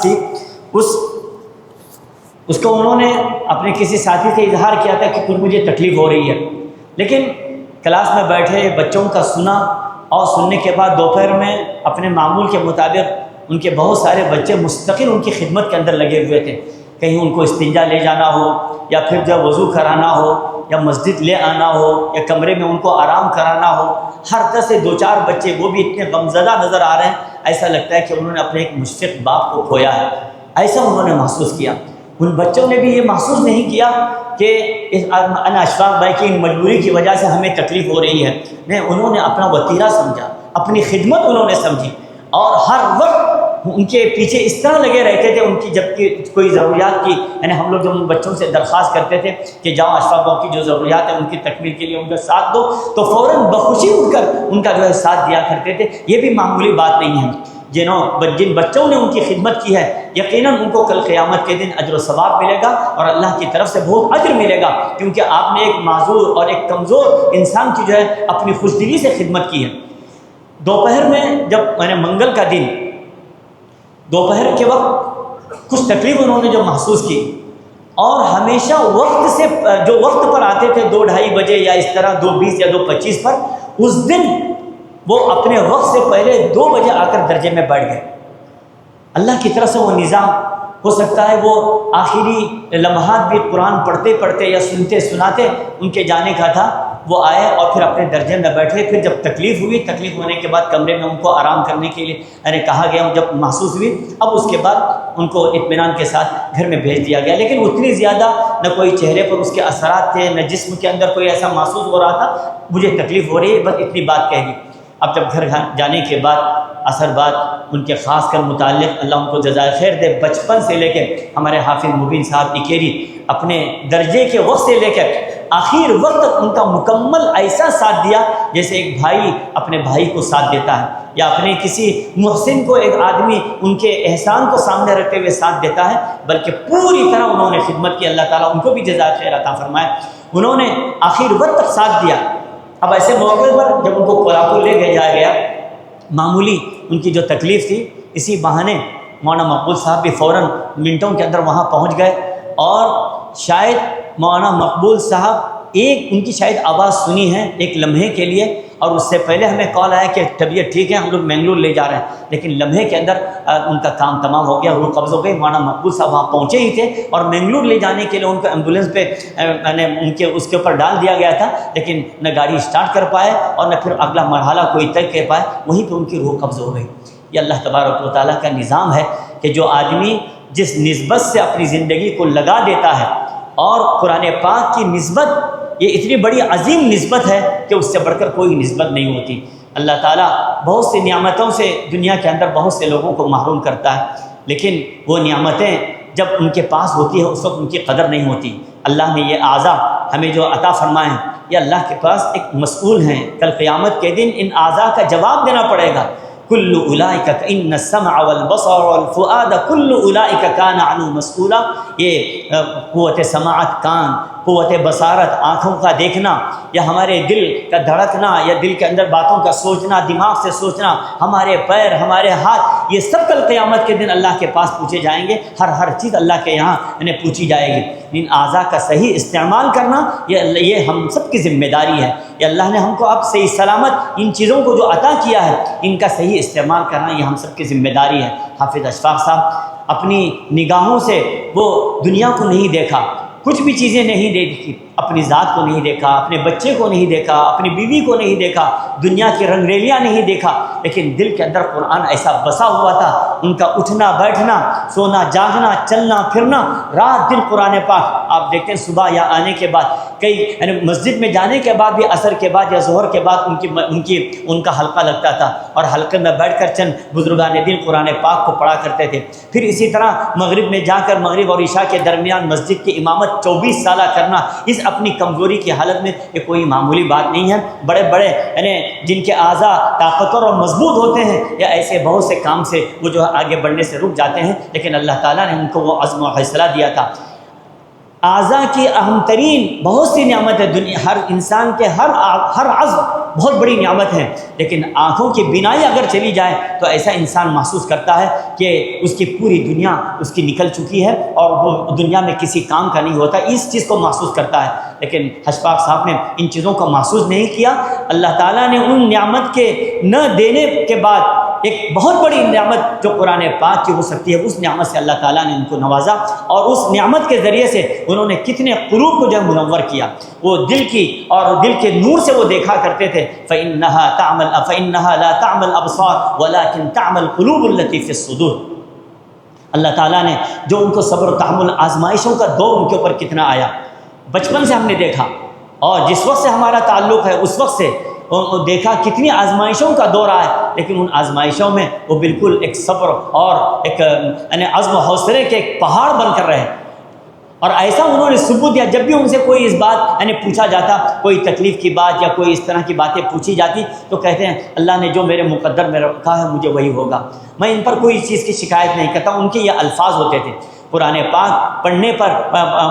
Class تھی، اس کو انہوں نے اپنے کسی ساتھی سے اظہار کیا تھا کہ مجھے تکلیف ہو رہی ہے، لیکن کلاس میں بیٹھے بچوں کا سنا، اور سننے کے بعد دوپہر میں اپنے معمول کے مطابق ان کے بہت سارے بچے مستقل ان کی خدمت کے اندر لگے ہوئے تھے، کہیں ان کو استنجا لے جانا ہو، یا پھر جب وضو کرانا ہو، یا مسجد لے آنا ہو، یا کمرے میں ان کو آرام کرانا ہو، ہر طرح سے 2-4 بچے وہ بھی اتنے غمزدہ نظر آ رہے ہیں، ایسا لگتا ہے کہ انہوں نے اپنے ایک مشفق باپ کو کھویا ہے، ایسا انہوں نے محسوس کیا۔ ان بچوں نے بھی یہ محسوس نہیں کیا کہ اشفاق بھائی کی مجبوری کی وجہ سے ہمیں تکلیف ہو رہی ہے، نہیں، انہوں نے اپنا وتیرہ سمجھا، اپنی خدمت انہوں نے سمجھی، اور ہر وقت ان کے پیچھے اس طرح لگے رہتے تھے ان کی، جب کہ کوئی ضروریات کی، یعنی ہم لوگ جب ان بچوں سے درخواست کرتے تھے کہ جاؤ اشفاق بھائی کی جو ضروریات ہیں ان کی تکمیل کے لیے ان کا ساتھ دو، تو فوراً بخوشی اٹھ کر ان کا جو ہے ساتھ دیا کرتے تھے۔ یہ بھی معمولی بات نہیں ہے، جن بچوں نے ان کی خدمت کی ہے یقیناً ان کو کل قیامت کے دن اجر و ثواب ملے گا، اور اللہ کی طرف سے بہت اجر ملے گا، کیونکہ آپ نے ایک معذور اور ایک کمزور انسان کی جو ہے اپنی خوش دلی سے خدمت کی ہے۔ دوپہر میں جب میں نے منگل کا دن دوپہر کے وقت کچھ تکلیف انہوں نے جو محسوس کی، اور ہمیشہ وقت سے جو وقت پر آتے تھے 2-2:30 بجے یا اس طرح 2:20 یا 2:25 پر، اس دن وہ اپنے وقت سے پہلے 2 بجے آ کر درجے میں بیٹھ گئے۔ اللہ کی طرف سے وہ نظام، ہو سکتا ہے وہ آخری لمحات بھی قرآن پڑھتے پڑھتے یا سنتے سناتے ان کے جانے کا تھا، وہ آئے اور پھر اپنے درجے میں بیٹھے۔ پھر جب تکلیف ہونے کے بعد کمرے میں ان کو آرام کرنے کے لیے کہا گیا، جب محسوس ہوئی، اب اس کے بعد ان کو اطمینان کے ساتھ گھر میں بھیج دیا گیا، لیکن اتنی زیادہ نہ کوئی چہرے پر اس کے اثرات تھے، نہ جسم کے اندر کوئی ایسا محسوس ہو رہا تھا مجھے تکلیف ہو رہی ہے، بس اتنی بات کہہ دی۔ اب جب گھر جانے کے بعد اثر بعد ان کے خاص کر متعلق، اللہ ان کو جزائے خیر دے، بچپن سے لے کے ہمارے حافظ مبین صاحب اکیری اپنے درجے کے وقت سے لے کر آخر وقت تک ان کا مکمل ایسا ساتھ دیا جیسے ایک بھائی اپنے بھائی کو ساتھ دیتا ہے، یا اپنے کسی محسن کو ایک آدمی ان کے احسان کو سامنے رکھتے ہوئے ساتھ دیتا ہے، بلکہ پوری طرح انہوں نے خدمت کی۔ اللہ تعالیٰ ان کو بھی جزائے خیر عطا فرمائے، انہوں نے آخر وقت تک ساتھ دیا۔ اب ایسے موقع پر جب ان کو کولاپور لے جایا گیا، معمولی ان کی جو تکلیف تھی، اسی بہانے مولانا مقبول صاحب بھی فوراً منٹوں کے اندر وہاں پہنچ گئے، اور شاید مولانا مقبول صاحب ان کی شاید آواز سنی ہے ایک لمحے کے لیے، اور اس سے پہلے ہمیں کال آیا کہ طبیعت ٹھیک ہے، ہم لوگ منگلور لے جا رہے ہیں، لیکن لمحے کے اندر ان کا کام تمام ہو گیا، روح قبض ہو گئی۔ مولانا مقبول صاحب وہاں پہنچے ہی تھے، اور منگلور لے جانے کے لیے ان کو ایمبولینس پہ اس کے اوپر ڈال دیا گیا تھا، لیکن نہ گاڑی اسٹارٹ کر پائے اور نہ پھر اگلا مرحلہ کوئی طے کر پائے، وہیں پہ ان کی روح قبض ہو گئی۔ یہ اللہ تبارک و تعالیٰ کا نظام ہے کہ جو آدمی جس نسبت سے اپنی زندگی کو لگا دیتا ہے، اور قرآن پاک کی نسبت یہ اتنی بڑی عظیم نسبت ہے کہ اس سے بڑھ کر کوئی نسبت نہیں ہوتی۔ اللہ تعالیٰ بہت سی نعمتوں سے دنیا کے اندر بہت سے لوگوں کو محروم کرتا ہے، لیکن وہ نعمتیں جب ان کے پاس ہوتی ہے اس وقت ان کی قدر نہیں ہوتی۔ اللہ نے یہ اعضاء ہمیں جو عطا فرمائے ہیں، یہ اللہ کے پاس ایک مسئول ہیں، کل قیامت کے دن ان اعضاء کا جواب دینا پڑے گا۔ کل اولئک ان السمع والبصر والفؤاد کل اولئک کان عنہ مسئولا۔ یہ قوت سماعت کان، قوت بصارت آنکھوں کا دیکھنا، یا ہمارے دل کا دھڑکنا، یا دل کے اندر باتوں کا سوچنا، دماغ سے سوچنا، ہمارے پیر، ہمارے ہاتھ، یہ سب کل قیامت کے دن اللہ کے پاس پوچھے جائیں گے۔ ہر چیز اللہ کے یہاں انہیں پوچھی جائے گی۔ ان اعضاء کا صحیح استعمال کرنا یہ ہم سب کی ذمہ داری ہے۔ یہ اللہ نے ہم کو اب صحیح سلامت ان چیزوں کو جو عطا کیا ہے، ان کا صحیح استعمال کرنا یہ ہم سب کی ذمہ داری ہے۔ حافظ اشفاق صاحب اپنی نگاہوں سے وہ دنیا کو نہیں دیکھا، کچھ بھی چیزیں نہیں دیکھی، اپنی ذات کو نہیں دیکھا، اپنے بچے کو نہیں دیکھا، اپنی بیوی کو نہیں دیکھا، دنیا کی رنگ ریلیاں نہیں دیکھا، لیکن دل کے اندر قرآن ایسا بسا ہوا تھا۔ ان کا اٹھنا بیٹھنا، سونا جاگنا، چلنا پھرنا، رات دن قرآن پاک۔ آپ دیکھتے ہیں صبح یا آنے کے بعد کئی مسجد میں جانے کے بعد بھی اثر کے بعد یا ظہر کے بعد ان کا حلقہ لگتا تھا، اور حلقے میں بیٹھ کر چند بزرگان دین قرآن پاک کو پڑھا کرتے تھے۔ پھر اسی طرح مغرب میں جا کر مغرب اور عشاء کے درمیان مسجد کی امامت 24 سالہ کرنا، اس اپنی کمزوری کی حالت میں یہ کوئی معمولی بات نہیں ہے۔ بڑے بڑے جن کے اعضاء طاقتور اور مضبوط ہوتے ہیں، یا ایسے بہت سے کام سے وہ جو آگے بڑھنے سے رک جاتے ہیں، لیکن اللہ تعالیٰ نے ان کو وہ عزم و حوصلہ دیا تھا۔ اعضاء کی اہم ترین بہت سی نعمت ہے، دنیا ہر انسان کے ہر عضو بہت بڑی نعمت ہے، لیکن آنکھوں کی بینائی اگر چلی جائے تو ایسا انسان محسوس کرتا ہے کہ اس کی پوری دنیا اس کی نکل چکی ہے اور وہ دنیا میں کسی کام کا نہیں ہوتا، اس چیز کو محسوس کرتا ہے۔ لیکن حج پاک صاحب نے ان چیزوں کو محسوس نہیں کیا۔ اللہ تعالیٰ نے ان نعمت کے نہ دینے کے بعد ایک بہت بڑی نعمت جو قرآن پاک کی ہو سکتی ہے، اس نعمت سے اللہ تعالیٰ نے ان کو نوازا، اور اس نعمت کے ذریعے سے انہوں نے کتنے قلوب کو جو منور کیا۔ وہ دل کی اور دل کے نور سے وہ دیکھا کرتے تھے، فَإِنَّهَا لَا تَعْمَى الْأَبْصَارُ وَلَكِنْ تَعْمَى الْقُلُوبُ الَّتِي فِي الصُّدُورِ۔ اللہ تعالیٰ نے جو ان کو صبر و تحمل آزمائشوں کا دور ان کے اوپر کتنا آیا، بچپن سے ہم نے دیکھا، اور جس وقت سے ہمارا تعلق ہے اس وقت سے دیکھا کتنی آزمائشوں کا دور آیا، لیکن ان آزمائشوں میں وہ بالکل ایک صبر اور ایک یعنی عزم و حوصلے کے ایک پہاڑ بن کر رہے، اور ایسا انہوں نے ثبوت دیا۔ جب بھی ان سے کوئی اس بات یعنی پوچھا جاتا، کوئی تکلیف کی بات یا کوئی اس طرح کی باتیں پوچھی جاتی، تو کہتے ہیں اللہ نے جو میرے مقدر میں رکھا ہے مجھے وہی ہوگا، میں ان پر کوئی چیز کی شکایت نہیں کرتا۔ ان کے یہ الفاظ ہوتے تھے قرآن پاک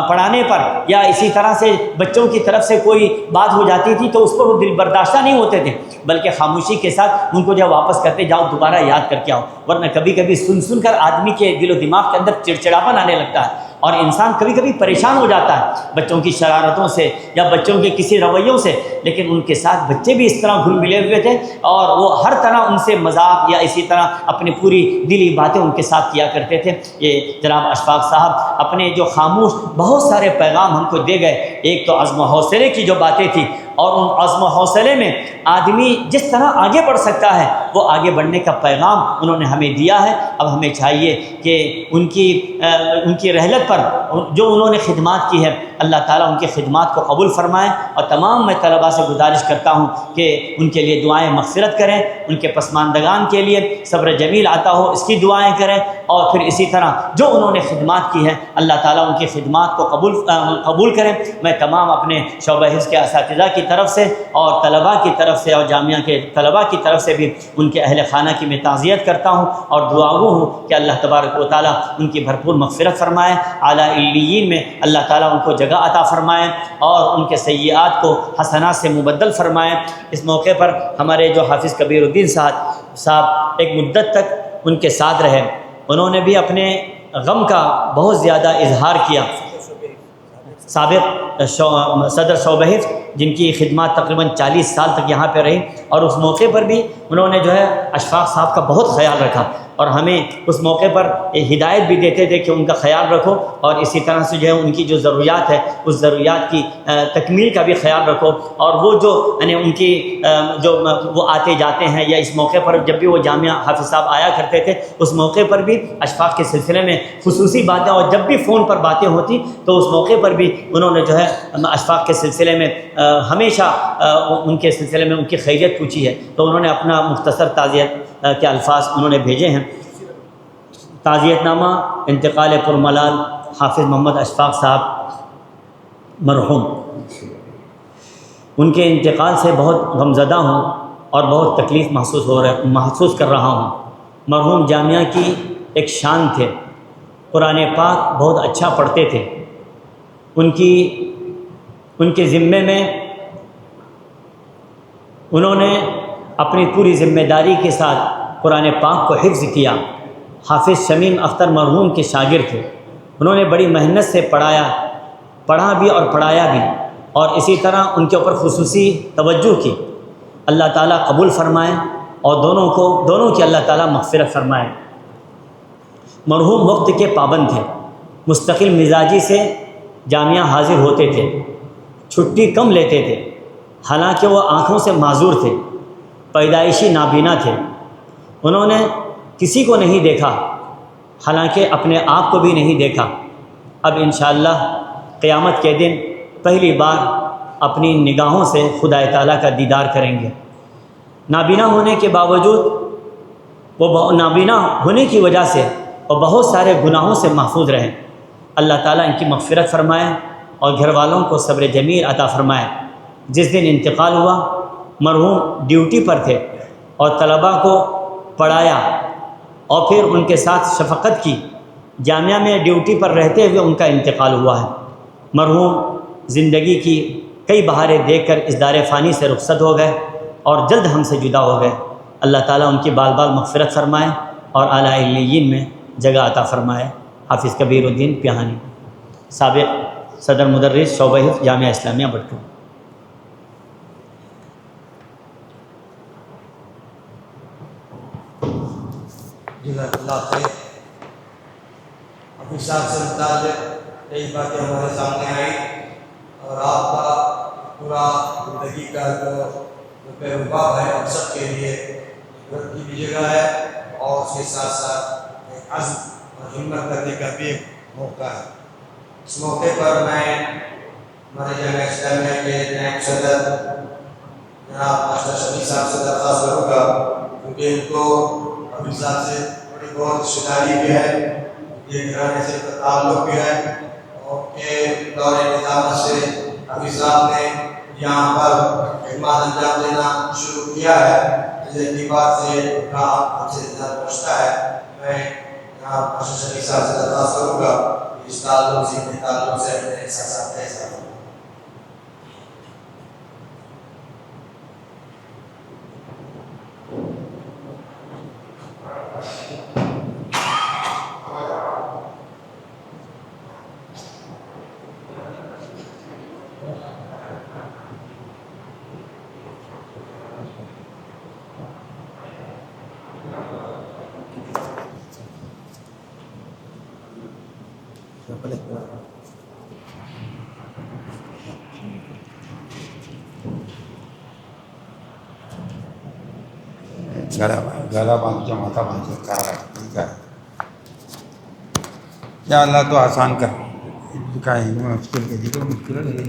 پڑھانے پر یا اسی طرح سے بچوں کی طرف سے کوئی بات ہو جاتی تھی تو اس پر وہ دل برداشتہ نہیں ہوتے تھے، بلکہ خاموشی کے ساتھ ان کو جب واپس کرتے جاؤ دوبارہ یاد کر کے آؤ، ورنہ کبھی کبھی سن کر آدمی کے دل و دماغ کے اندر چڑچڑاپن آنے لگتا ہے، اور انسان کبھی کبھی پریشان ہو جاتا ہے بچوں کی شرارتوں سے یا بچوں کے کسی رویوں سے، لیکن ان کے ساتھ بچے بھی اس طرح گھل ملے ہوئے تھے، اور وہ ہر طرح ان سے مذاق یا اسی طرح اپنی پوری دلی باتیں ان کے ساتھ کیا کرتے تھے۔ یہ جناب اشفاق صاحب اپنے جو خاموش بہت سارے پیغام ہم کو دے گئے، ایک تو عزم و حوصلے کی جو باتیں تھیں، اور ان عزم و حوصلے میں آدمی جس طرح آگے بڑھ سکتا ہے وہ آگے بڑھنے کا پیغام انہوں نے ہمیں دیا ہے۔ اب ہمیں چاہیے کہ ان کی رحلت پر جو انہوں نے خدمات کی ہے، اللہ تعالیٰ ان کی خدمات کو قبول فرمائے، اور تمام میں طلباء سے گزارش کرتا ہوں کہ ان کے لیے دعائیں مغفرت کریں، ان کے پسماندگان کے لیے صبر جمیل عطا ہو اس کی دعائیں کریں، اور پھر اسی طرح جو انہوں نے خدمات کی ہیں اللہ تعالیٰ ان کی خدمات کو قبول کریں۔ میں تمام اپنے شعبہ حفظ کے اساتذہ کی طرف سے اور طلباء کی طرف سے اور جامعہ کے طلباء کی طرف سے بھی ان کے اہل خانہ کی میں تعزیت کرتا ہوں اور دعاگو ہوں کہ اللہ تبارک و تعالیٰ ان کی بھرپور مغفرت فرمائے، اعلیٰ علیین میں اللہ تعالیٰ ان کو جگہ عطا فرمائے اور ان کے سیئات کو حسنات سے مبدل فرمائے۔ اس موقع پر ہمارے جو حافظ کبیر الدین صاحب ایک مدت تک ان کے ساتھ رہے، انہوں نے بھی اپنے غم کا بہت زیادہ اظہار کیا۔ سابق صدر شعبہ حفظ جن کی خدمات تقریباً 40 سال تک یہاں پہ رہی، اور اس موقع پر بھی انہوں نے جو ہے اشفاق صاحب کا بہت خیال رکھا، اور ہمیں اس موقع پر ہدایت بھی دیتے تھے کہ ان کا خیال رکھو، اور اسی طرح سے جو ہے ان کی جو ضروریات ہے اس ضروریات کی تکمیل کا بھی خیال رکھو، اور وہ جو یعنی ان کی جو وہ آتے جاتے ہیں یا اس موقع پر جب بھی وہ جامعہ حافظ صاحب آیا کرتے تھے اس موقع پر بھی اشفاق کے سلسلے میں خصوصی باتیں، اور جب بھی فون پر باتیں ہوتی تو اس موقع پر بھی انہوں نے جو ہے اشفاق کے سلسلے میں ہمیشہ ان کے سلسلے میں ان کی خیریت پوچھی ہے، تو انہوں نے اپنا مختصر تعزیت کے الفاظ انہوں نے بھیجے ہیں۔ تعزیت نامہ انتقال پرملال حافظ محمد اشفاق صاحب مرحوم، ان کے انتقال سے بہت غمزدہ ہوں اور بہت تکلیف محسوس کر رہا ہوں۔ مرحوم جامعہ کی ایک شان تھے، قرآن پاک بہت اچھا پڑھتے تھے، ان کے ذمے میں انہوں نے اپنی پوری ذمہ داری کے ساتھ قرآن پاک کو حفظ کیا۔ حافظ شمیم اختر مرحوم کے شاگرد تھے، انہوں نے بڑی محنت سے پڑھا بھی اور پڑھایا بھی، اور اسی طرح ان کے اوپر خصوصی توجہ کی۔ اللہ تعالیٰ قبول فرمائے اور دونوں کی اللہ تعالیٰ مغفرت فرمائے۔ مرحوم وقت کے پابند تھے، مستقل مزاجی سے جامعہ حاضر ہوتے تھے، چھٹی کم لیتے تھے، حالانکہ وہ آنکھوں سے معذور تھے، پیدائشی نابینا تھے۔ انہوں نے کسی کو نہیں دیکھا، حالانکہ اپنے آپ کو بھی نہیں دیکھا۔ اب انشاءاللہ قیامت کے دن پہلی بار اپنی نگاہوں سے خدا تعالیٰ کا دیدار کریں گے۔ نابینا ہونے کے باوجود نابینا ہونے کی وجہ سے وہ بہت سارے گناہوں سے محفوظ رہے۔ اللہ تعالیٰ ان کی مغفرت فرمائے اور گھر والوں کو صبر جمیل عطا فرمائے۔ جس دن انتقال ہوا مرحوم ڈیوٹی پر تھے اور طلباء کو پڑھایا اور پھر ان کے ساتھ شفقت کی۔ جامعہ میں ڈیوٹی پر رہتے ہوئے ان کا انتقال ہوا ہے۔ مرحوم زندگی کی کئی بہاریں دیکھ کر اس دار فانی سے رخصت ہو گئے اور جلد ہم سے جدا ہو گئے۔ اللہ تعالیٰ ان کی بال بال مغفرت فرمائے اور اعلیٰ علیین میں جگہ عطا فرمائے۔ حافظ کبیر الدین پیہانی، سابق صدر مدرس شعبہ حفظ جامعہ اسلامیہ بٹکو۔ جزاک اللہ خیر۔ حافظ صاحب سے متعلق کئی باتیں ہمارے سامنے آئی اور آپ کا پورا زندگی کا جو پیروکار ہے ہم سب کے لیے عبرت کی بھی جگہ ہے اور اس کے ساتھ ساتھ ایک عزم اور ہمت کرنے کا بھی ایک موقع ہے۔ اس موقع پر میں ہمارے جامعہ اسلامیہ کے نائب صدر جناب ماسٹر شفیع صاحب سے درخواست کروں گا کیونکہ ان کو حافظ صاحب سے بڑی بہت رشتہ داری بھی ہے، یہ گھرانے سے تعلق بھی ہے اور کہ دور نظامت سے حافظ صاحب نے یہاں پر خدمات انجام دینا شروع کیا ہے، اس اعتبار سے ان کا ہم سے زیادہ پہنچتا ہے۔ میں جناب ماسٹر شفیع صاحب سے درخواست کروں گا کہ اس تعلق سے اپنے احساسات کا اظہار کریں۔ گلا باندھ کے ماتھا باندھ کے کہا رہا ٹھیک ہے یا اللہ تو آسان کر مشکل کے لیے مشکل ہے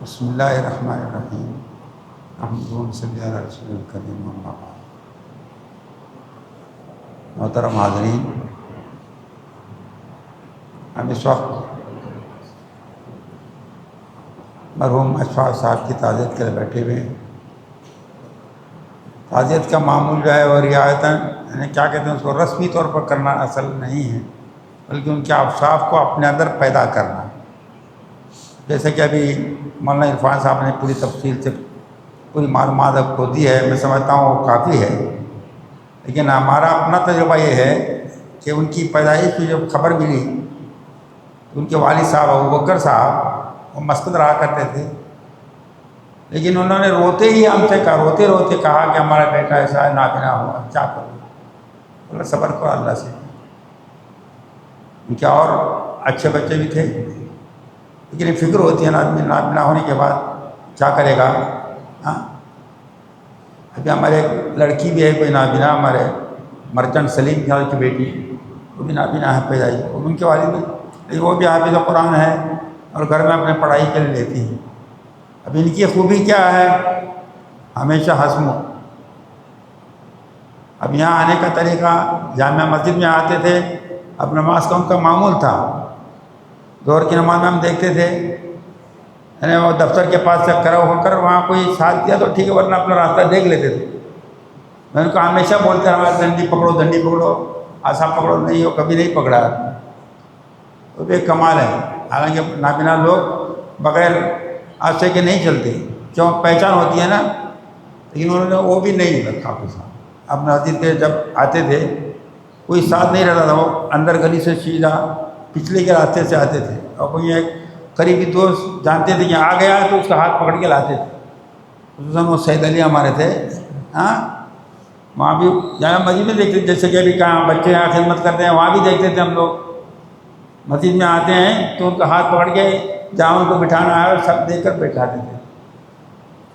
بسم اللہ الرحمن الرحیم الحمد صلی اللہ رسول الکریم اما بعد۔ محترم حاضرین، ہم اس وقت مرحوم اشفاق صاحب کی تعزیت کے لیے بیٹھے ہوئے ہیں۔ تعزیت کا معمول جو ہے وہ رعایتاً یعنی کیا کہتے ہیں اس کو رسمی طور پر کرنا اصل نہیں ہے، بلکہ ان کے اوصاف کو اپنے اندر پیدا کرنا۔ جیسے کہ ابھی مولانا عرفان صاحب نے پوری تفصیل سے پوری معلومات آپ کو دی ہے، میں سمجھتا ہوں وہ کافی ہے، لیکن ہمارا اپنا تجربہ یہ ہے کہ ان کی پیدائش کی جب خبر ملی ان کے والد صاحب ابوبکر صاحب وہ مسجد رہا کرتے تھے، لیکن انہوں نے روتے ہی ہم سے کہا، روتے روتے کہا کہ ہمارا بیٹا ایسا ہے، نابینا ہوا، کیا کروں؟ بولا صبر کرو اللہ سے۔ ان کے اور اچھے بچے بھی تھے، لیکن یہ فکر ہوتی ہے آدمی نابینا ہونے کے بعد کیا کرے گا۔ ہاں ابھی ہمارے ایک لڑکی بھی ہے کوئی نابینا، ہمارے مرچنٹ سلیم خیال کی بیٹی، وہ بھی نابینا ہے پیدائش، اور ان کے والد بھی، وہ بھی حافظ قرآن ہے اور گھر میں اپنے پڑھائی کے لیے لیتی ہیں۔ اب ان کی خوبی کیا ہے؟ ہمیشہ ہنسمکھ۔ اب یہاں آنے کا طریقہ جامعہ مسجد میں آتے تھے، اب نماز کا ان کا معمول تھا، ظہر کی نماز میں ہم دیکھتے تھے یعنی وہ دفتر کے پاس سے کھڑا ہو کر وہاں کوئی ساتھ دیا تو ٹھیک ہے، ورنہ اپنا راستہ دیکھ لیتے تھے۔ میں ان کو ہمیشہ بولتے رہا ڈنڈی پکڑو ڈنڈی پکڑو، آسان پکڑو، نہیں ہو کبھی نہیں پکڑا۔ تو بھی ایک کمال ہے، حالانکہ نابینا لوگ بغیر آسے کے نہیں چلتے، کیوں پہچان ہوتی ہے نا، لیکن انہوں نے وہ بھی نہیں رکھا کچھ۔ اپنے مسجد کے جب آتے تھے کوئی ساتھ نہیں رہتا تھا، وہ اندر گلی سے سیدھا پچھلے کے راستے سے آتے تھے، اور کوئی ایک قریبی دوست جانتے تھے کہ آ گیا ہے تو اس کا ہاتھ پکڑ کے لاتے تھے، خصوصاً وہ سید علی ہمارے تھے۔ ہاں وہاں بھی جامع مسجد میں دیکھتے، جیسے کہ ابھی کہاں بچے یہاں خدمت کرتے ہیں وہاں بھی دیکھتے تھے ہم لوگ، مسجد میں آتے ہیں تو ان کا ہاتھ پکڑ کے جہاں ان کو بٹھانا ہے سب دیکھ کر بیٹھاتے تھے،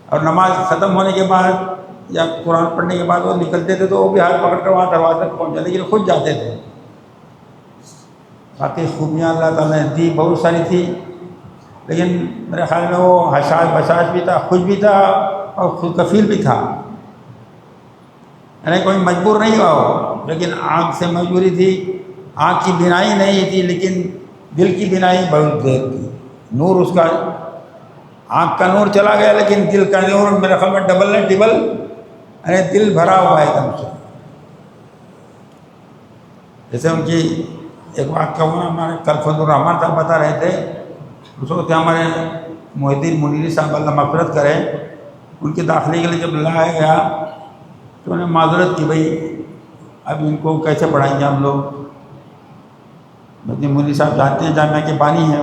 اور نماز ختم ہونے کے بعد یا قرآن پڑھنے کے بعد وہ نکلتے تھے تو وہ بھی ہاتھ پکڑ کر وہاں دروازے تک پہنچ جاتے، لیکن خود جاتے تھے۔ باقی خوبیاں اللہ تعالیٰ نے دی بہت ساری تھی، لیکن میرے خیال میں وہ حساس بساس بھی تھا، خوش بھی تھا اور خود کفیل بھی تھا، یعنی کوئی مجبور نہیں ہوا وہ، لیکن آنکھ سے مجبوری تھی، آنکھ کی بینائی نہیں تھی لیکن دل کی بینائی بہت دیر تھی، نور اس کا، آنکھ کا نور چلا گیا لیکن دل کا نور میرے خیال میں ڈبل نہیں ٹربل ارے دل بھرا ہوا ہے ایک دم سے. جیسے ان کی ایک بات کہوں نا، ہمارے کل فضل الرحمان صاحب بتا رہے تھے، اس وقت ہمارے محی الدین منیری صاحب اللہ مغفرت کرے، ان کے داخلے کے لیے جب لایا گیا تو انہوں نے معذرت کی، بھائی اب ان کو کیسے پڑھائیں گے ہم لوگ. محی منیری صاحب جانتے ہیں جامعہ کے بانی ہیں،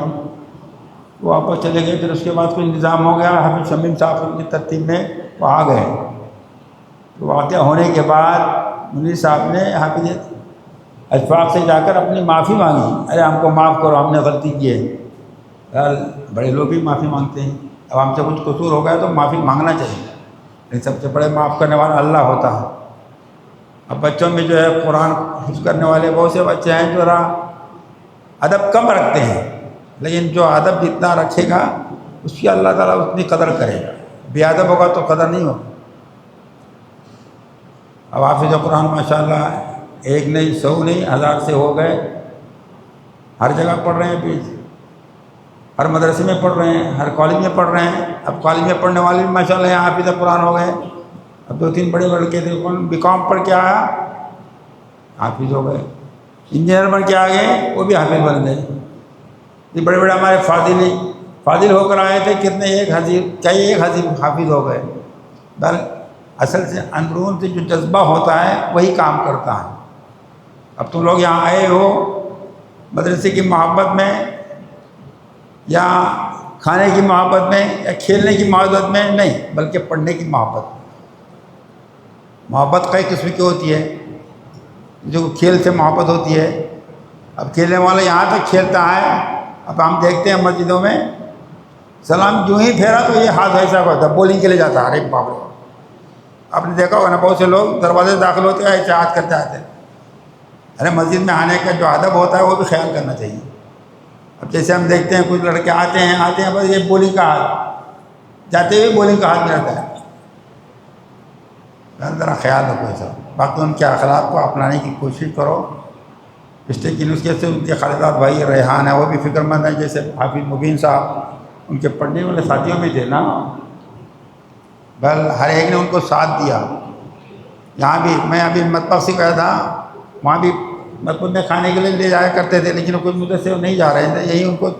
وہ واپس چلے گئے. پھر اس کے بعد کوئی انتظام ہو گیا، حافظ شمیم صاحب ان کی ترتیب میں وہ آ گئے. تو واقعہ ہونے کے بعد منیر صاحب نے حافظ اشفاق سے جا کر اپنی معافی مانگی، ارے ہم کو معاف کرو، ہم نے غلطی کی ہے. یار بڑے لوگ بھی معافی مانگتے ہیں، اب ہم سے کچھ قصور ہو گیا تو معافی مانگنا چاہیے، لیکن سب سے بڑے معاف کرنے والا اللہ ہوتا ہے. اب بچوں میں جو ہے قرآن حفظ کرنے والے بہت سے بچے ہیں جو ذرا ادب کم رکھتے ہیں، لیکن جو ادب جتنا رکھے گا اس کی اللہ تعالیٰ اتنی قدر کرے گا. بے ادب ہوگا تو قدر نہیں ہوگا. اب حافظ قرآن ماشاءاللہ ایک نہیں، 100 نہیں، 1000 سے ہو گئے. ہر جگہ پڑھ رہے ہیں، بھی ہر مدرسے میں پڑھ رہے ہیں، ہر کالج میں پڑھ رہے ہیں. اب کالج میں پڑھنے والے بھی ماشاءاللہ یہاں حافظ قرآن ہو گئے. اب 2-3 بڑے لڑکے تھے، کون BCom پڑھ کے آیا حافظ ہو گئے. انجینئر بن کے آ گئے، وہ بھی حافظ بن گئے. یہ بڑے بڑے ہمارے فاضل ہو کر آئے تھے، کتنے ایک حافظ ہو گئے. بل اصل سے اندرون سے جو جذبہ ہوتا ہے وہی کام کرتا ہے. اب تم لوگ یہاں آئے ہو مدرسے کی محبت میں، یا کھانے کی محبت میں، یا کھیلنے کی محبت میں نہیں، بلکہ پڑھنے کی محبت. محبت کئی قسم کی ہوتی ہے. جو کھیل سے محبت ہوتی ہے، اب کھیلنے والا یہاں تک کھیلتا ہے. اب ہم دیکھتے ہیں مسجدوں میں سلام جو ہی پھیرا تو یہ ہاتھ ایسا کرتا ہے، بولنگ کے لیے جاتا ہے. ارے باپ رے، آپ نے دیکھا ہوگا نا بہت سے لوگ دروازے سے داخل ہوتے ہیں ایسے ہاتھ کرتے آتے ہیں. ارے مسجد میں آنے کا جو ادب ہوتا ہے وہ بھی خیال کرنا چاہیے. اب جیسے ہم دیکھتے ہیں کچھ لڑکے آتے ہیں بس یہ بولنگ کا ہاتھ، جاتے ہوئے بولنگ کا ہاتھ میں رہتا ہے. ذرا خیال رکھو ایسا. باقی ان کے اخلاق کو اپنانے کی کوشش کرو. پچھلے کی نسخے سے ان کے خالدات بھائی ریحان ہیں، وہ بھی فکر مند ہیں. جیسے حافظ مبین صاحب ان کے پڑھنے والے ساتھیوں میں تھے نا، بل ہر ایک نے ان کو ساتھ دیا. یہاں بھی میں ابھی مطبخ سے گیا تھا، وہاں بھی مطبخ میں کھانے کے لیے لے جایا کرتے تھے، لیکن کچھ مدت سے نہیں جا رہے تھے، یہی ان کو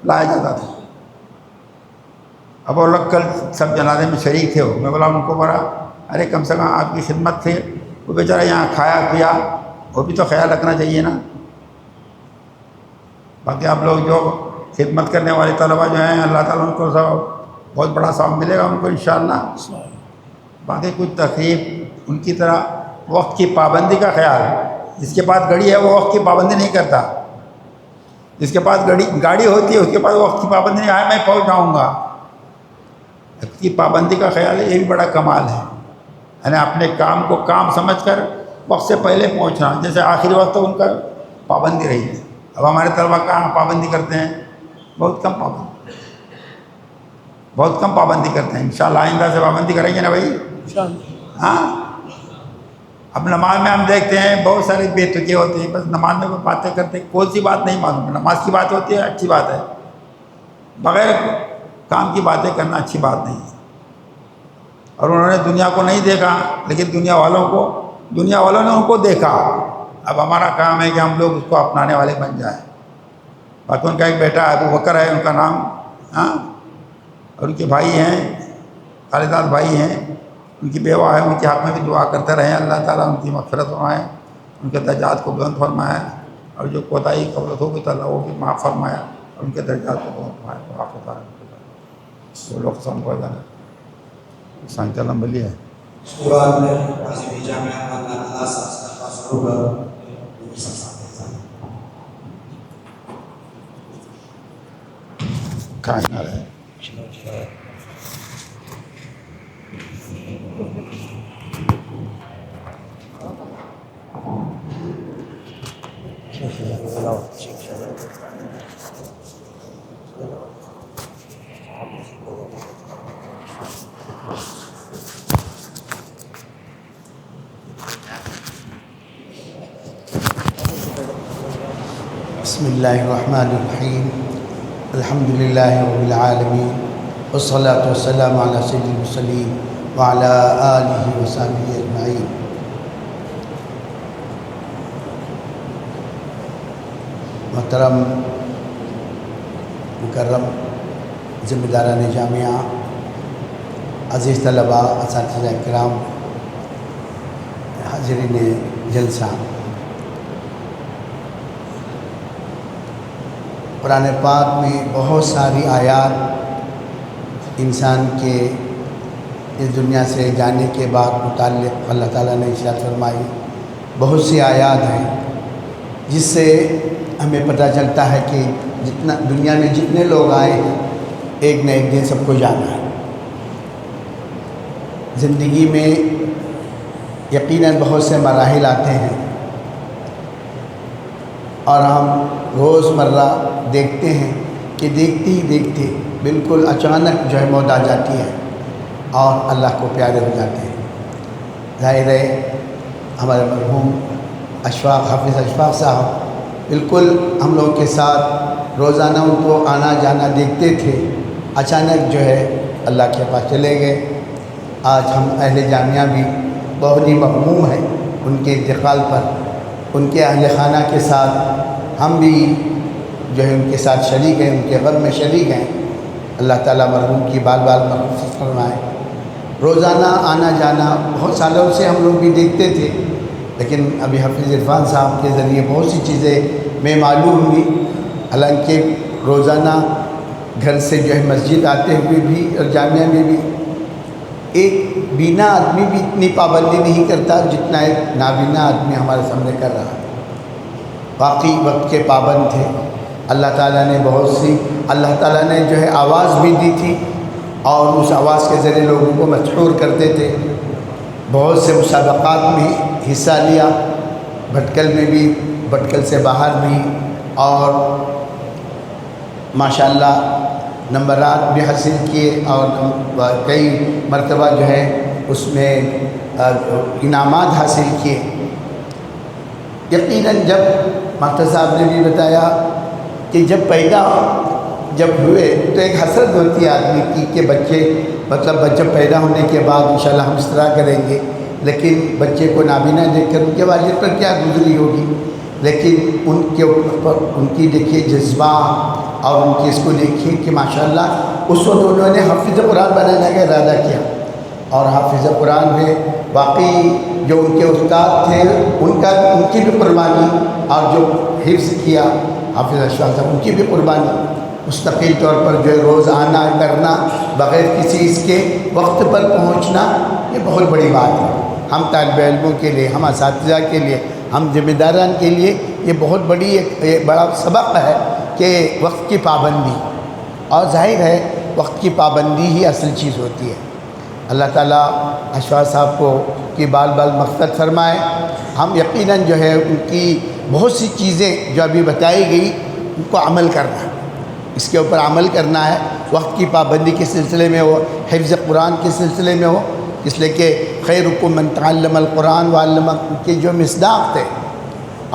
لایا جاتا تھا. اب وہ لوگ کل سب جنازے میں شریک تھے. میں بولا ان کو بڑا، ارے کم سے کم آپ کی خدمت سے وہ بیچارہ یہاں کھایا پیا، وہ بھی تو خیال رکھنا چاہیے نا. باقی آپ لوگ جو خدمت کرنے والے طلباء جو ہیں، اللہ تعالیٰ ان کو بہت بڑا ثواب ملے گا ان کو انشاءاللہ. باقی کچھ تقریب ان کی طرح وقت کی پابندی کا خیال، جس کے پاس گاڑی ہے وہ وقت کی پابندی نہیں کرتا. جس کے پاس گاڑی ہوتی ہے اس کے پاس وقت کی پابندی نہیں ہے، میں پہنچ جاؤں گا. وقت کی پابندی کا خیال ہے، یہ بھی بڑا کمال ہے. یعنی اپنے کام کو کام سمجھ کر وقت سے پہلے پہنچنا. جیسے آخری وقت ان کا پابندی رہی ہے. اب ہمارے طلبا کہاں پابندی کرتے ہیں؟ بہت کم پابندی کرتے ہیں. انشاءاللہ آئندہ سے پابندی کریں گے نا بھائی؟ ہاں. اب نماز میں ہم دیکھتے ہیں بہت سارے بے تکے ہوتے ہیں، بس نماز میں وہ باتیں کرتے ہیں، کوئی سی بات نہیں معلوم. نماز کی بات ہوتی ہے اچھی بات ہے، بغیر کام کی باتیں کرنا اچھی بات نہیں ہے. اور انہوں نے دنیا کو نہیں دیکھا، لیکن دنیا والوں نے ان کو دیکھا. اب ہمارا کام ہے کہ ہم لوگ اس کو اپنانے والے بن جائیں. باقی ان کا ایک بیٹا ابو بکر ہے ان کا نام، اور ان کے بھائی ہیں خالدات بھائی ہیں، ان کی بیوہ ہے، ان کے حق میں بھی دعا کرتے رہیں. اللہ تعالیٰ ان کی مغفرت فرمائے، ان کے درجات کو بلند فرمائے، اور جو کوتاہی غلط ہوگی تو اللہ وہ بھی معاف فرمایا، اور ان کے درجات کو بلند فرمائے. معاف ہوتا ہے وہ لوگ سم کو جانا سانچہ لمبلی ہے. قرآن میں عظیم جامعہ اللہ کا شروع کہاں رہے بسم اللہ الرحمن الرحیم. الحمد للہ رب العالمین، والصلاة والسلام علی سید المرسلین وعلى آله وصحبه أجمعين. محترم مکرم ذمہ داران جامعہ، عزیز طلباء، اساتذہ کرام، حاضرین جلسہ، قرآن پاک میں بہت ساری آیات انسان کے اس دنیا سے جانے کے بعد متعلق اللہ تعالیٰ نے ارشاد فرمائی. بہت سی آیات ہیں جس سے ہمیں پتہ چلتا ہے کہ دنیا میں جتنے لوگ آئے ہیں ایک نہ ایک دن سب کو جانا ہے. زندگی میں یقیناً بہت سے مراحل آتے ہیں اور ہم روز مرہ دیکھتے ہیں کہ دیکھتے ہی دیکھتے بالکل اچانک جو ہے موت آ جاتی ہے اور اللہ کو پیارے ہو جاتے ہیں. ظاہر ہے ہمارے مرحوم حافظ اشفاق صاحب بالکل ہم لوگوں کے ساتھ روزانہ ان کو آنا جانا دیکھتے تھے. اچانک جو ہے اللہ کے پاس چلے گئے. آج ہم اہل جامعہ بھی بہت ہی مغموم ہیں ان کے انتقال پر. ان کے اہل خانہ کے ساتھ ہم بھی جو ہے ان کے ساتھ شریک ہیں، ان کے غم میں شریک ہیں. اللہ تعالیٰ مرحوم کی بال بال مغفرت فرمائے. روزانہ آنا جانا بہت سالوں سے ہم لوگ بھی دیکھتے تھے، لیکن ابھی حافظ عرفان صاحب کے ذریعے بہت سی چیزیں میں معلوم ہوئی. حالانکہ روزانہ گھر سے جو ہے مسجد آتے ہوئے بھی اور جامعہ میں بھی ایک بینا آدمی بھی اتنی پابندی نہیں کرتا جتنا ایک نابینا آدمی ہمارے سامنے کر رہا ہے. واقعی وقت کے پابند تھے. اللہ تعالیٰ نے اللہ تعالیٰ نے جو ہے آواز بھی دی تھی اور اس آواز کے ذریعے لوگوں کو مسحور کرتے تھے. بہت سے مسابقات میں حصہ لیا، بھٹکل میں بھی، بھٹکل سے باہر بھی، اور ماشاءاللہ نمبرات بھی حاصل کیے اور کئی مرتبہ جو ہے اس میں انعامات حاصل کیے. یقیناً جب ماستر صاحب نے بھی بتایا کہ جب ہوئے تو ایک حسرت ہوتی ہے آدمی کی کہ بچے پیدا ہونے کے بعد انشاءاللہ ہم اس طرح کریں گے، لیکن بچے کو نابینا دیکھ کر ان کے والد پر کیا گزری ہوگی. لیکن ان کے اوپر ان کی دیکھیے جذبات اور ان کی اس کو دیکھیے کہ ماشاءاللہ اس وقت انہوں نے حافظ قرآن بنانے کا ارادہ کیا اور حافظ قرآن میں واقعی جو ان کے استاد تھے ان کی بھی قربانی، اور جو حفظ کیا حافظ اشفاق صاحب ان کی بھی قربانی. مستقل طور پر جو ہے روز آنا کرنا بغیر کسی اس کے وقت پر پہنچنا یہ بہت بڑی بات ہے. ہم طالب علموں کے لیے، ہم اساتذہ کے لیے، ہم ذمہ داران کے لیے یہ بہت بڑی ایک بڑا سبق ہے کہ وقت کی پابندی. اور ظاہر ہے وقت کی پابندی ہی اصل چیز ہوتی ہے. اللہ تعالیٰ اشفاق صاحب کو کی بال بال مغفرت فرمائے. ہم یقیناً جو ہے ان کی بہت سی چیزیں جو ابھی بتائی گئی ان کو عمل کرنا ہے، اس کے اوپر عمل کرنا ہے. وقت کی پابندی کے سلسلے میں ہو، حفظ قرآن کے سلسلے میں ہو، اس لیے کہ خیرکم من تعلم القرآن وعلمہ کے جو مصداق تھے.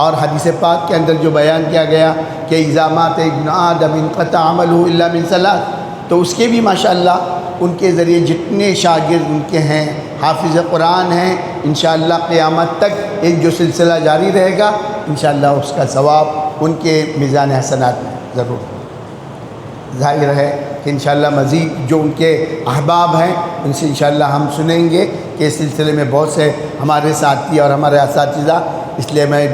اور حدیث پاک کے اندر جو بیان کیا گیا کہ اذا مات ابن آدم انقطع عملہ الا من ثلاث، تو اس کے بھی ماشاءاللہ ان کے ذریعے جتنے شاگرد ان کے ہیں حافظ قرآن ہیں، انشاءاللہ قیامت تک ایک جو سلسلہ جاری رہے گا انشاءاللہ اس کا ثواب ان کے میزان حسنات میں ضرور. ظاہر ہے کہ انشاءاللہ مزید جو ان کے احباب ہیں ان سے انشاءاللہ ہم سنیں گے کہ اس سلسلے میں بہت سے ہمارے ساتھی اور ہمارے اساتذہ، اس لیے میں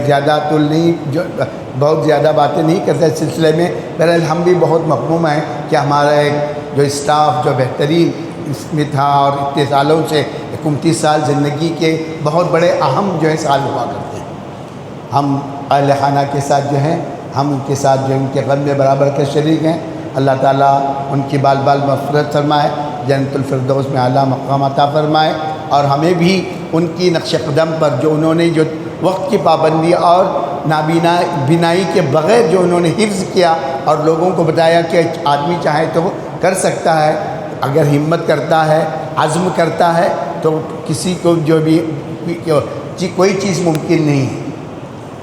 بہت زیادہ باتیں نہیں کرتا اس سلسلے میں. بہرحال ہم بھی بہت مغموم ہیں کہ ہمارا ایک جو اسٹاف جو بہترین اس میں تھا اور اتنے سالوں سے 29 سال زندگی کے بہت بڑے اہم جو ہے سال ہوا کرتے ہیں. ہم اہل خانہ کے ساتھ جو ہیں ہم ان کے ساتھ جو ان کے غم میں برابر کے شریک ہیں. اللہ تعالیٰ ان کی بال بال مغفرت فرمائے، جنت الفردوس میں اعلیٰ مقام عطا فرمائے، اور ہمیں بھی ان کی نقش قدم پر جو انہوں نے جو وقت کی پابندی اور بینائی کے بغیر جو انہوں نے حفظ کیا اور لوگوں کو بتایا کہ آدمی چاہے تو کر سکتا ہے، اگر ہمت کرتا ہے، عزم کرتا ہے تو کسی کو جو بھی کوئی چیز ممکن نہیں ہے.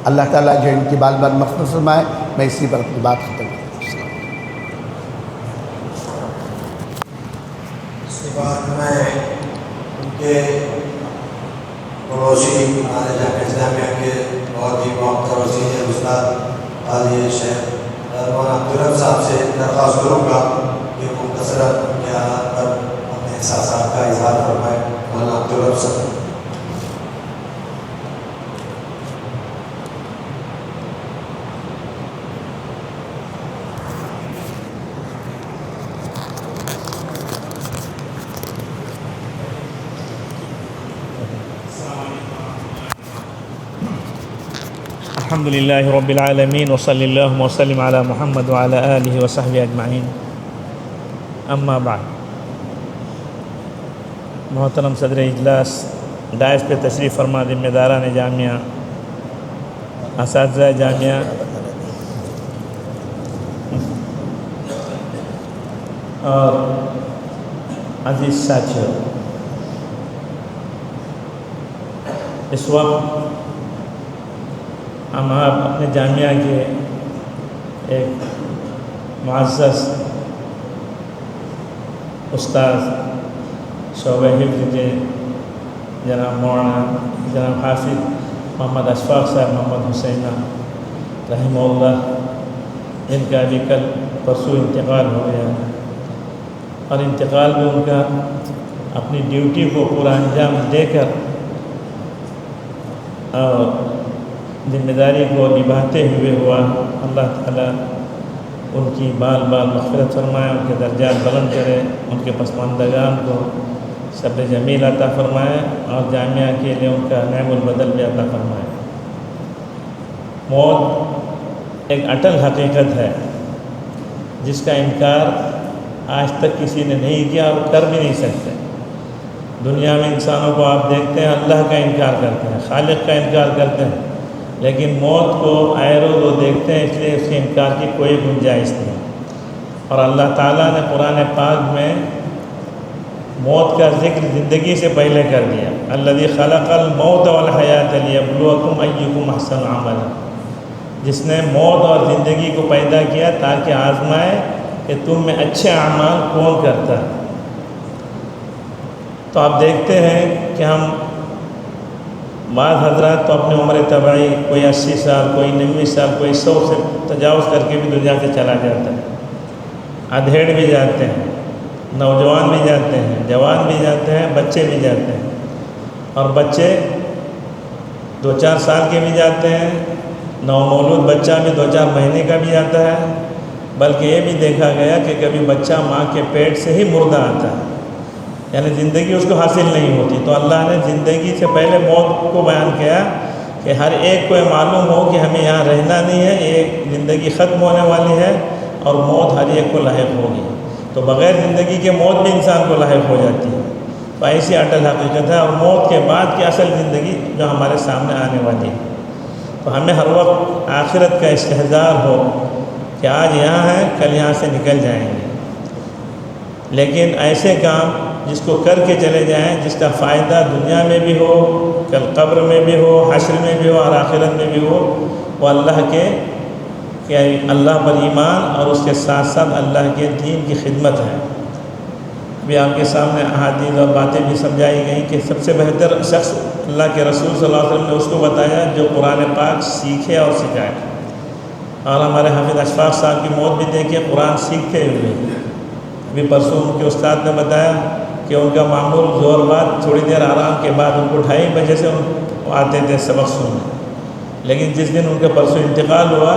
اللہ تعالیٰ جو ان کی بال بال مغفرت فرمائے. میں اسی پر اپنی بات ختم کرتا ہوں. اس کے بعد میں کے پڑوسی ہمارے جامعہ اسلامیہ کے بہت ہی معتبر اور سینئر استاد قاضی شیخ مولانا عبدالرب صاحب سے درخواست کروں گا کہ مختصراً ان کے حالات پر اپنے احساسات کا اظہار فرمائے. مولانا عبدالرب صاحب. الحمد لله رب العالمين وصلى الله وسلم على محمد وعلى آله وصحبه أجمعين. اما بعد. محترم صدر اجلاس، ڈائس پہ تشریف فرما ذمہ داران جامعہ، اساتذہ جامعہ، اور عزیز ساتھیوں، اس وقت ہم آپ اپنے جامعہ کے ایک معزز استاد شعبہ حفظ کے جناب مولانا جناب حافظ محمد اشفاق صاحب محمد حسینہ رحمہ اللہ، جن کا بھی کل پرسوں انتقال ہو گیا، اور انتقال میں ان کا اپنی ڈیوٹی کو پورا انجام دے کر اور ذمہ داری کو نبھاتے ہوئے ہوا. اللہ تعالیٰ ان کی بال بال مغفرت فرمائے، ان کے درجات بلند کرے، ان کے پسماندگان کو صبر جمیل عطا فرمائے، اور جامعہ کے لیے ان کا نعم البدل بھی عطا فرمائے. موت ایک اٹل حقیقت ہے جس کا انکار آج تک کسی نے نہیں کیا اور کر بھی نہیں سکتے. دنیا میں انسانوں کو آپ دیکھتے ہیں اللہ کا انکار کرتے ہیں، خالق کا انکار کرتے ہیں، لیکن موت کو آئے روز وہ دیکھتے ہیں، اس لیے اس کے انکار کی کوئی گنجائش نہیں. اور اللہ تعالیٰ نے قرآن پاک میں موت کا ذکر زندگی سے پہلے کر دیا. الذی خلق الموت والحیات لیبلوکم ایکم احسن عملا، جس نے موت اور زندگی کو پیدا کیا تاکہ آزمائے کہ تم میں اچھے اعمال کون کرتا ہے. تو آپ دیکھتے ہیں کہ ہم بعض حضرات تو اپنی عمر طبعی کوئی 80 سال، کوئی 90 سال، کوئی 100 سے تجاوز کر کے بھی دنیا سے چلا جاتا ہے. ادھیڑ بھی جاتے ہیں، نوجوان بھی جاتے ہیں، جوان بھی جاتے ہیں، بچے بھی جاتے ہیں. اور بچے 2-4 سال کے بھی جاتے ہیں، نومولود بچہ بھی 2-4 مہینے کا بھی جاتا ہے. بلکہ یہ بھی دیکھا گیا کہ کبھی بچہ ماں کے پیٹ سے ہی مردہ آتا ہے، یعنی زندگی اس کو حاصل نہیں ہوتی. تو اللہ نے زندگی سے پہلے موت کو بیان کیا کہ ہر ایک کو یہ معلوم ہو کہ ہمیں یہاں رہنا نہیں ہے، یہ زندگی ختم ہونے والی ہے اور موت ہر ایک کو لاحق ہوگی. تو بغیر زندگی کے موت بھی انسان کو لاحق ہو جاتی ہے. تو ایسی اٹل حقیقت ہے. اور موت کے بعد کی اصل زندگی جو ہمارے سامنے آنے والی ہے. تو ہمیں ہر وقت آخرت کا استحضار ہو کہ آج یہاں ہیں، کل یہاں سے نکل جائیں گے. لیکن ایسے کام جس کو کر کے چلے جائیں، جس کا فائدہ دنیا میں بھی ہو، کل قبر میں بھی ہو، حشر میں بھی ہو اور آخرت میں بھی ہو، وہ اللہ کے کہ اللہ پر ایمان اور اس کے ساتھ ساتھ اللہ کے دین کی خدمت ہے. ابھی آپ کے سامنے احادیث اور باتیں بھی سمجھائی گئیں کہ سب سے بہتر شخص اللہ کے رسول صلی اللہ علیہ وسلم نے اس کو بتایا جو قرآن پاک سیکھے اور سکھائے. اور ہمارے حافظ اشفاق صاحب کی موت بھی دیکھے قرآن سیکھتے ہوئے. ابھی پرسوں ان کے استاد نے بتایا کہ ان کا معمول زور بعد تھوڑی دیر آرام کے بعد ان کو 2:30 بجے سے آتے تھے سبق سننے. لیکن جس دن ان کا پرسوں انتقال ہوا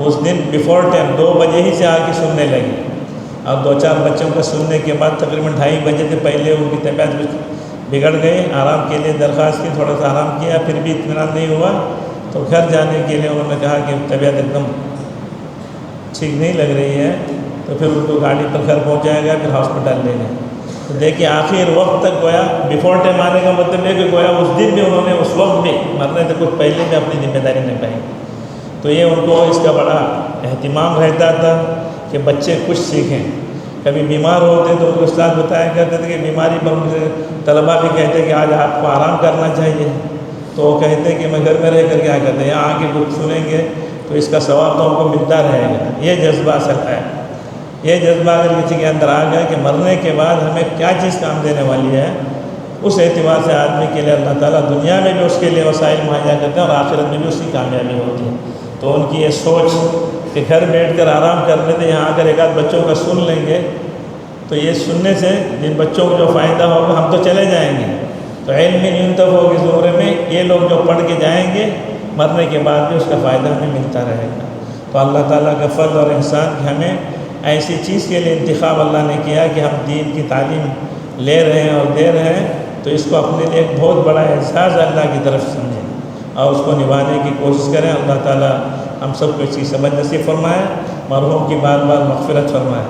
اس دن بیفور ٹائم 2 بجے ہی سے آ کے سننے لگے. اور 2-4 بچوں کا سننے کے بعد تقریباً 2:30 بجے سے پہلے ان کی طبیعت بگڑ گئی. آرام کے لیے درخواست کی، تھوڑا سا آرام کیا، پھر بھی اطمینان نہیں ہوا. تو گھر جانے کے لیے انہوں نے کہا کہ طبیعت ایک دم ٹھیک نہیں لگ رہی ہے. تو پھر ان کو گاڑی پر گھر پہنچایا گیا، پھر ہاسپٹل لے گئے. تو دیکھیے آخر وقت تک گویا بیفور ٹائم آنے کا مطلب ہے کہ گویا اس دن بھی انہوں نے اس وقت بھی مرنے سے کچھ پہلے بھی اپنی ذمہ داری نبھائی. تو یہ ان کو اس کا بڑا اہتمام رہتا تھا کہ بچے کچھ سیکھیں. کبھی بیمار ہوتے تو ان کو استاد بتایا کرتے تھے کہ بیماری پر ان سے طلباء بھی کہتے کہ آج آپ کو آرام کرنا چاہیے. تو وہ کہتے کہ میں گھر میں رہ کر کیا کرتے ہیں، یہاں آ کے کچھ سنیں گے تو اس کا ثواب تو ہم کو ملتا رہے گا. یہ جذبہ اصل ہے. یہ جذبہ اگر کسی کے اندر آ گیا کہ مرنے کے بعد ہمیں کیا چیز کام دینے والی ہے، اس اعتبار سے آدمی کے لیے اللہ تعالیٰ دنیا میں بھی اس کے لیے وسائل مہیا کرتے ہیں اور آخرت میں بھی اس کی کامیابی ہوتی ہے۔ تو ان کی یہ سوچ کہ گھر بیٹھ کر آرام کر لیتے، یہاں اگر ایک آدھ بچوں کا سن لیں گے تو یہ سننے سے جن بچوں کو جو فائدہ ہوگا، ہم تو چلے جائیں گے تو علم ينتفع ہوگی زمرے میں، یہ لوگ جو پڑھ کے جائیں گے مرنے کے بعد بھی اس کا فائدہ ہمیں ملتا رہے گا۔ تو اللہ تعالیٰ کا فضل اور احسان کہ ہمیں ایسی چیز کے لیے انتخاب اللہ نے کیا کہ ہم دین کی تعلیم لے رہے ہیں اور دے رہے ہیں، تو اس کو اپنے لیے ایک بہت بڑا اعزاز اللہ کی طرف سمجھیں اور اس کو نبھانے کی کوشش کریں۔ اللہ تعالیٰ ہم سب کو اس کی سمجھ نصیب فرمائے، مرحوم کی بار بار مغفرت فرمائے۔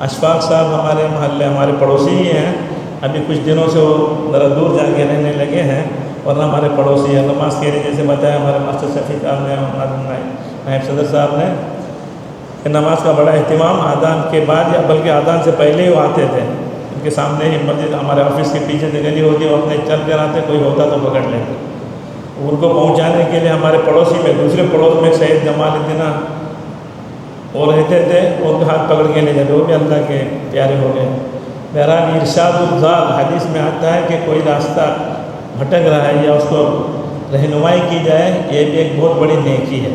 اشفاق صاحب ہمارے محلے ہمارے پڑوسی ہی ہیں، ابھی کچھ دنوں سے وہ ذرا دور جا کے رہنے لگے ہیں، ورنہ ہمارے پڑوسی ہیں۔ نماز کے لیے جیسے بتایا ہمارے ماسٹر شفیع صاحب نے اور نائب صدر صاحب نے کہ نماز کا بڑا اہتمام آدان کے بعد یا بلکہ آدان سے پہلے ہی وہ آتے تھے، ان کے سامنے ہی مسجد ہمارے آفس کے پیچھے سے گلی ہوتی ہے، وہ اپنے چل کر آتے، کوئی ہوتا تو پکڑ لیتے۔ ان کو پہنچانے کے لیے ہمارے پڑوسی میں دوسرے پڑوس میں سید جمال الدین وہ رہتے تھے، ان کے ہاتھ پکڑ کے لے جاتے، وہ بھی اللہ کے پیارے ہو گئے۔ بہرحال ارشاد الزاد حدیث میں آتا ہے کہ کوئی راستہ بھٹک رہا ہے یا اس کو رہنمائی کی جائے، یہ بھی ایک بہت بڑی نیکی ہے۔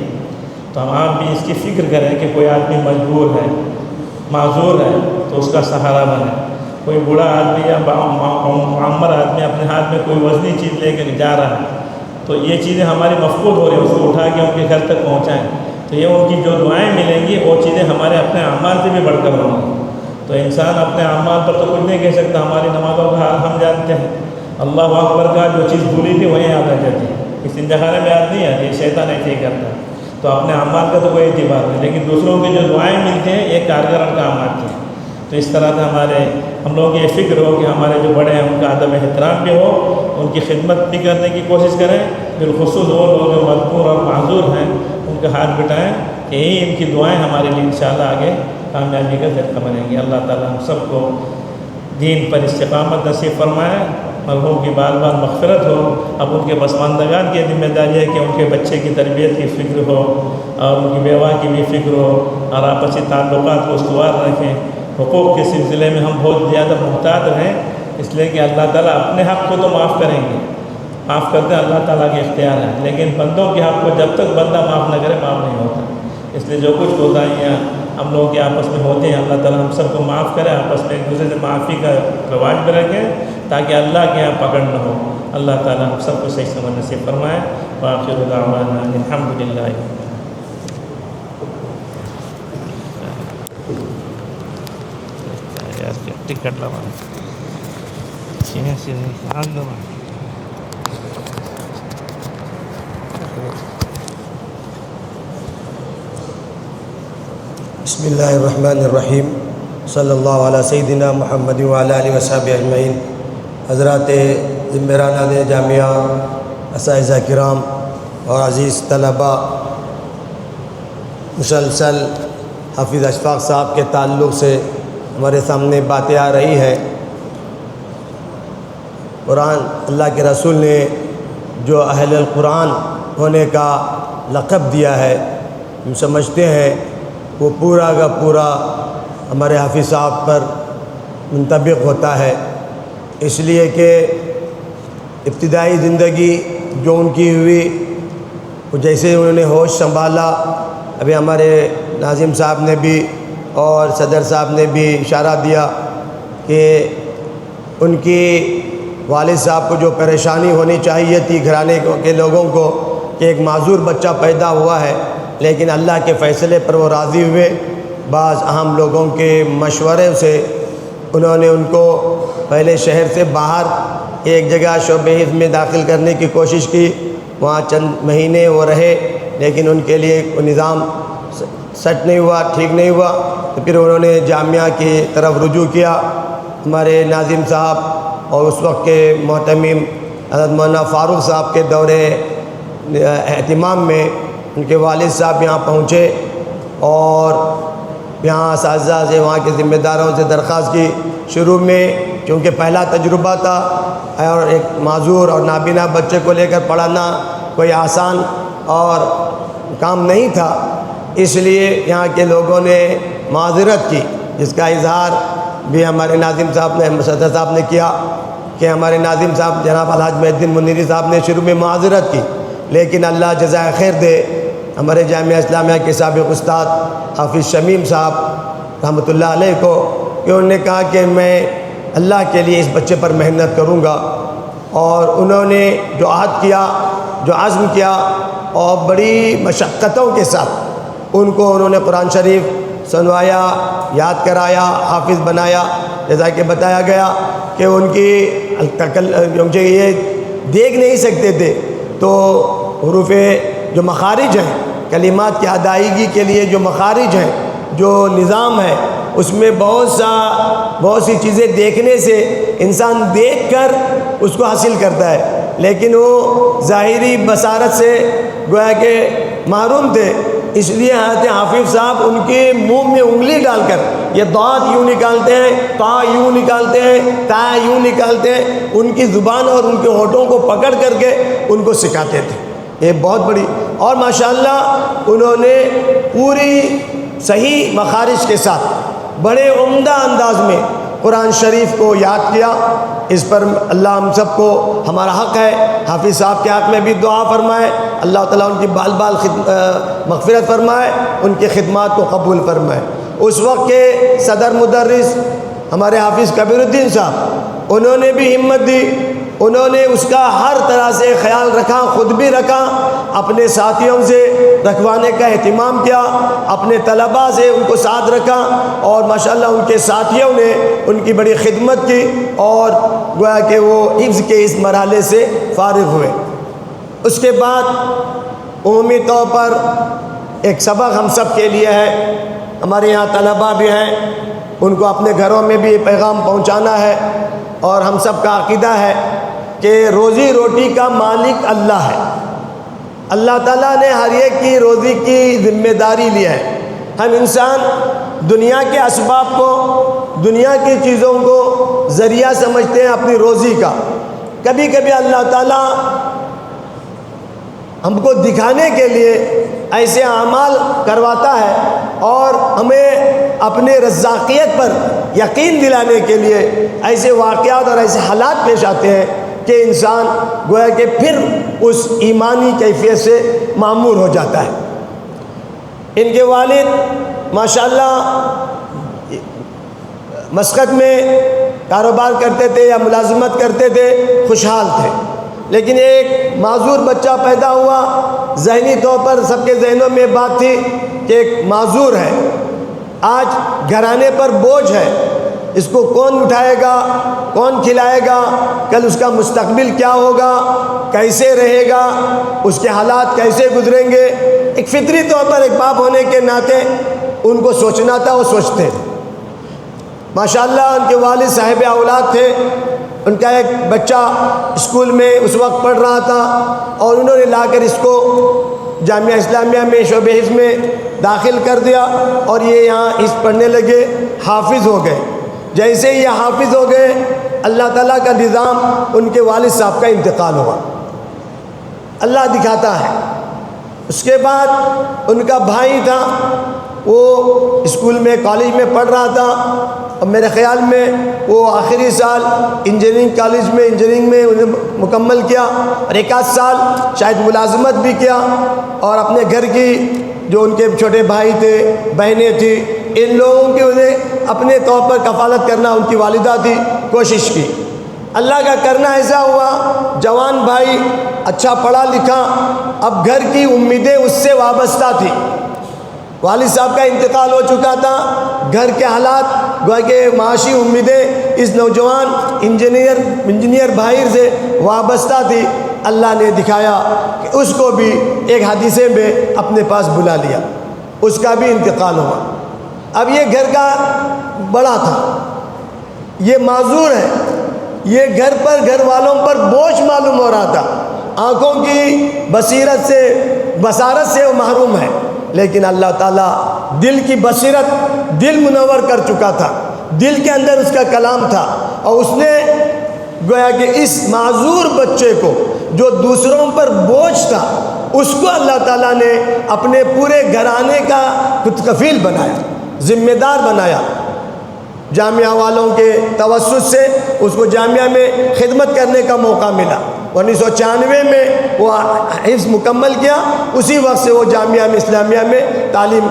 تو ہم آپ بھی اس کی فکر کریں کہ کوئی آدمی مجبور ہے، معذور ہے، تو اس کا سہارا بنے۔ کوئی بوڑھا آدمی یا معمر آدمی اپنے ہاتھ میں کوئی وزنی چیز لے کے جا رہا ہے، تو یہ چیزیں ہماری مفقود ہو رہی ہیں، اس کو اٹھا کے ان کے گھر تک پہنچائیں، تو یہ ان کی جو دعائیں ملیں گی وہ چیزیں ہمارے اپنے اعمال سے بھی بڑھ کر ہوں گی۔ تو انسان اپنے اعمال پر تو کچھ نہیں کہہ سکتا، ہماری نمازوں کا حال ہم جانتے ہیں، اللہ اکبر کا جو چیز بھولی تھی وہیں یاد آ جاتی ہے، اس انتخاب میں یاد نہیں آتی، شیطان ایسے ہی کرتا ہے۔ تو اپنے اعمال کا تو کوئی اعتبار نہیں، لیکن دوسروں کی جو دعائیں ملتی ہیں یہ کارگر کام آتی ہیں۔ تو اس طرح سے ہم لوگوں کی یہ فکر ہو کہ ہمارے جو بڑے ہیں ان کا ادب احترام بھی ہو، ان کی خدمت بھی کرنے کی کوشش کریں، بالخصوص وہ لوگ جو مجبور اور معذور ہیں ان کا ہاتھ بٹائیں کہ ان کی دعائیں ہمارے لیے انشاءاللہ آگے کامیابی کا ذریعہ بنیں گی۔ اللہ تعالیٰ ہم سب کو دین پر استقامت نصیب فرمائے، مرحوم کی بار بار مغفرت ہو۔ اب ان کے پسماندگان کی ذمہ داری ہے کہ ان کے بچے کی تربیت کی فکر ہو اور ان کی بیوہ کی بھی فکر ہو اور آپسی تعلقات کو استوار رکھیں۔ حقوق کے سلسلے میں ہم بہت زیادہ محتاط رہیں، اس لیے کہ اللہ تعالیٰ اپنے حق کو تو معاف کریں گے، معاف کرتے ہیں اللہ تعالیٰ کے اختیار ہے، لیکن بندوں کے حق کو جب تک بندہ معاف نہ کرے معاف نہیں ہوتا۔ اس لیے جو کچھ کوتاہیاں ہم لوگوں کے آپس میں ہوتے ہیں اللہ تعالیٰ ہم سب کو معاف کرے، آپس میں ایک دوسرے سے معافی کا رواج بھی رکھیں تاکہ اللہ کے یہاں پکڑ نہ ہو۔ اللہ تعالیٰ ہم سب کو صحیح سمجھ نصیب فرمائے۔ وآخر دعوانا الحمدللہ۔ ٹکٹ لگا بسم اللہ الرحمن الرحیم، صلی اللہ علیہ سیدنا محمد وعلی آلہ وصحبہ اجمعین۔ حضرات ذمرانہ جامعہ، اساتذہ کرام اور عزیز طلباء، مسلسل حافظ اشفاق صاحب کے تعلق سے ہمارے سامنے باتیں آ رہی ہیں۔ قرآن اللہ کے رسول نے جو اہل القرآن ہونے کا لقب دیا ہے، ہم سمجھتے ہیں وہ پورا کا پورا ہمارے حافظ صاحب پر منطبق ہوتا ہے، اس لیے کہ ابتدائی زندگی جو ان کی ہوئی، وہ جیسے انہوں نے ہوش سنبھالا، ابھی ہمارے ناظم صاحب نے بھی اور صدر صاحب نے بھی اشارہ دیا کہ ان کی والد صاحب کو جو پریشانی ہونی چاہیے تھی گھرانے کے لوگوں کو کہ ایک معذور بچہ پیدا ہوا ہے، لیکن اللہ کے فیصلے پر وہ راضی ہوئے۔ بعض اہم لوگوں کے مشورے سے انہوں نے ان کو پہلے شہر سے باہر ایک جگہ شعبہ حفظ میں داخل کرنے کی کوشش کی، وہاں چند مہینے وہ رہے، لیکن ان کے لیے نظام سیٹ نہیں ہوا، ٹھیک نہیں ہوا، تو پھر انہوں نے جامعہ کی طرف رجوع کیا۔ ہمارے ناظم صاحب اور اس وقت کے محتمم حضرت مولانا فاروق صاحب کے دورے اہتمام میں ان کے والد صاحب یہاں پہنچے اور یہاں اساتذہ سے، وہاں کے ذمہ داروں سے درخواست کی۔ شروع میں چونکہ پہلا تجربہ تھا اور ایک معذور اور نابینا بچے کو لے کر پڑھانا کوئی آسان اور کام نہیں تھا، اس لیے یہاں کے لوگوں نے معذرت کی، جس کا اظہار بھی ہمارے ناظم صاحب نے، صدر صاحب نے کیا، کہ ہمارے ناظم صاحب جناب الحاج محی الدین منیری صاحب نے شروع میں معذرت کی، لیکن اللہ جزائے خیر دے ہمارے جامعہ اسلامیہ کے سابق استاد حافظ شمیم صاحب رحمۃ اللہ علیہ کو، کہ انہوں نے کہا کہ میں اللہ کے لیے اس بچے پر محنت کروں گا، اور انہوں نے جو عہد کیا، جو عزم کیا، اور بڑی مشقتوں کے ساتھ ان کو انہوں نے قرآن شریف سنوایا، یاد کرایا، حافظ بنایا، جیسا کہ بتایا گیا کہ ان کی یہ دیکھ نہیں سکتے تھے، تو حروف جو مخارج ہیں، کلمات کی ادائیگی کے لیے جو مخارج ہیں، جو نظام ہے، اس میں بہت سی چیزیں دیکھنے سے انسان دیکھ کر اس کو حاصل کرتا ہے، لیکن وہ ظاہری بصارت سے گویا کہ محروم تھے، اس لیے حضرت حافظ صاحب ان کے منہ میں انگلی ڈال کر یہ ضاد یوں نکالتے ہیں، تا یوں نکالتے ہیں، تا یوں نکالتے ہیں، ان کی زبان اور ان کے ہونٹوں کو پکڑ کر کے ان کو سکھاتے تھے، یہ بہت بڑی، اور ماشاءاللہ انہوں نے پوری صحیح مخارج کے ساتھ بڑے عمدہ انداز میں قرآن شریف کو یاد کیا۔ اس پر اللہ ہم سب کو، ہمارا حق ہے، حافظ صاحب کے حق میں بھی دعا فرمائے، اللہ تعالیٰ ان کی بال مغفرت فرمائے، ان کی خدمات کو قبول فرمائے۔ اس وقت کے صدر مدرس ہمارے حافظ کبیر الدین صاحب، انہوں نے بھی ہمت دی، انہوں نے اس کا ہر طرح سے خیال رکھا، خود بھی رکھا، اپنے ساتھیوں سے رکھوانے کا اہتمام کیا، اپنے طلباء سے ان کو ساتھ رکھا، اور ماشاءاللہ ان کے ساتھیوں نے ان کی بڑی خدمت کی، اور گویا کہ وہ حفظ کے اس مرحلے سے فارغ ہوئے۔ اس کے بعد عمومی طور پر ایک سبق ہم سب کے لیے ہے، ہمارے یہاں طلباء بھی ہیں، ان کو اپنے گھروں میں بھی پیغام پہنچانا ہے، اور ہم سب کا عقیدہ ہے کہ روزی روٹی کا مالک اللہ ہے، اللہ تعالیٰ نے ہر ایک کی روزی کی ذمہ داری لی ہے۔ ہم انسان دنیا کے اسباب کو، دنیا کی چیزوں کو ذریعہ سمجھتے ہیں اپنی روزی کا، کبھی کبھی اللہ تعالیٰ ہم کو دکھانے کے لیے ایسے اعمال کرواتا ہے، اور ہمیں اپنے رزاقیت پر یقین دلانے کے لیے ایسے واقعات اور ایسے حالات پیش آتے ہیں کہ انسان گویا کہ پھر اس ایمانی کیفیت سے معمور ہو جاتا ہے۔ ان کے والد ماشاءاللہ مسقط میں کاروبار کرتے تھے یا ملازمت کرتے تھے، خوشحال تھے، لیکن ایک معذور بچہ پیدا ہوا، ذہنی طور پر سب کے ذہنوں میں بات تھی کہ ایک معذور ہے، آج گھرانے پر بوجھ ہے، اس کو کون اٹھائے گا، کون کھلائے گا، کل اس کا مستقبل کیا ہوگا، کیسے رہے گا، اس کے حالات کیسے گزریں گے۔ ایک فطری طور پر ایک باپ ہونے کے ناطے ان کو سوچنا تھا، وہ سوچتے تھے۔ ماشاءاللہ ان کے والد صاحب اولاد تھے، ان کا ایک بچہ اسکول میں اس وقت پڑھ رہا تھا، اور انہوں نے لا کر اس کو جامعہ اسلامیہ میں شعبہ حفظ میں داخل کر دیا، اور یہ یہاں حفظ پڑھنے لگے، حافظ ہو گئے۔ جیسے یہ حافظ ہو گئے، اللہ تعالیٰ کا نظام، ان کے والد صاحب کا انتقال ہوا، اللہ دکھاتا ہے۔ اس کے بعد ان کا بھائی تھا، وہ اسکول میں کالج میں پڑھ رہا تھا، اور میرے خیال میں وہ آخری سال انجینئرنگ کالج میں انجینئرنگ میں انہیں مکمل کیا، اور ایک آدھ سال شاید ملازمت بھی کیا، اور اپنے گھر کی جو ان کے چھوٹے بھائی تھے، بہنیں تھیں، ان لوگوں کی انہیں اپنے طور پر کفالت کرنا ان کی والدہ تھی، کوشش کی۔ اللہ کا کرنا ایسا ہوا، جوان بھائی اچھا پڑھا لکھا، اب گھر کی امیدیں اس سے وابستہ تھی، والد صاحب کا انتقال ہو چکا تھا، گھر کے حالات گویا کہ معاشی امیدیں اس نوجوان انجینئر بھائی سے وابستہ تھی۔ اللہ نے دکھایا کہ اس کو بھی ایک حادثے میں اپنے پاس بلا لیا، اس کا بھی انتقال ہوا۔ اب یہ گھر کا بڑا تھا، یہ معذور ہے، یہ گھر پر گھر والوں پر بوجھ معلوم ہو رہا تھا، آنکھوں کی بصارت سے وہ محروم ہے، لیکن اللہ تعالیٰ دل کی بصیرت، دل منور کر چکا تھا، دل کے اندر اس کا کلام تھا، اور اس نے گویا کہ اس معذور بچے کو جو دوسروں پر بوجھ تھا، اس کو اللہ تعالیٰ نے اپنے پورے گھرانے کا کفیل بنایا، ذمہ دار بنایا۔ جامعہ والوں کے توسط سے اس کو جامعہ میں خدمت کرنے کا موقع ملا. 1996 میں وہ حفظ مکمل کیا. اسی وقت سے وہ جامعہ اسلامیہ میں تعلیم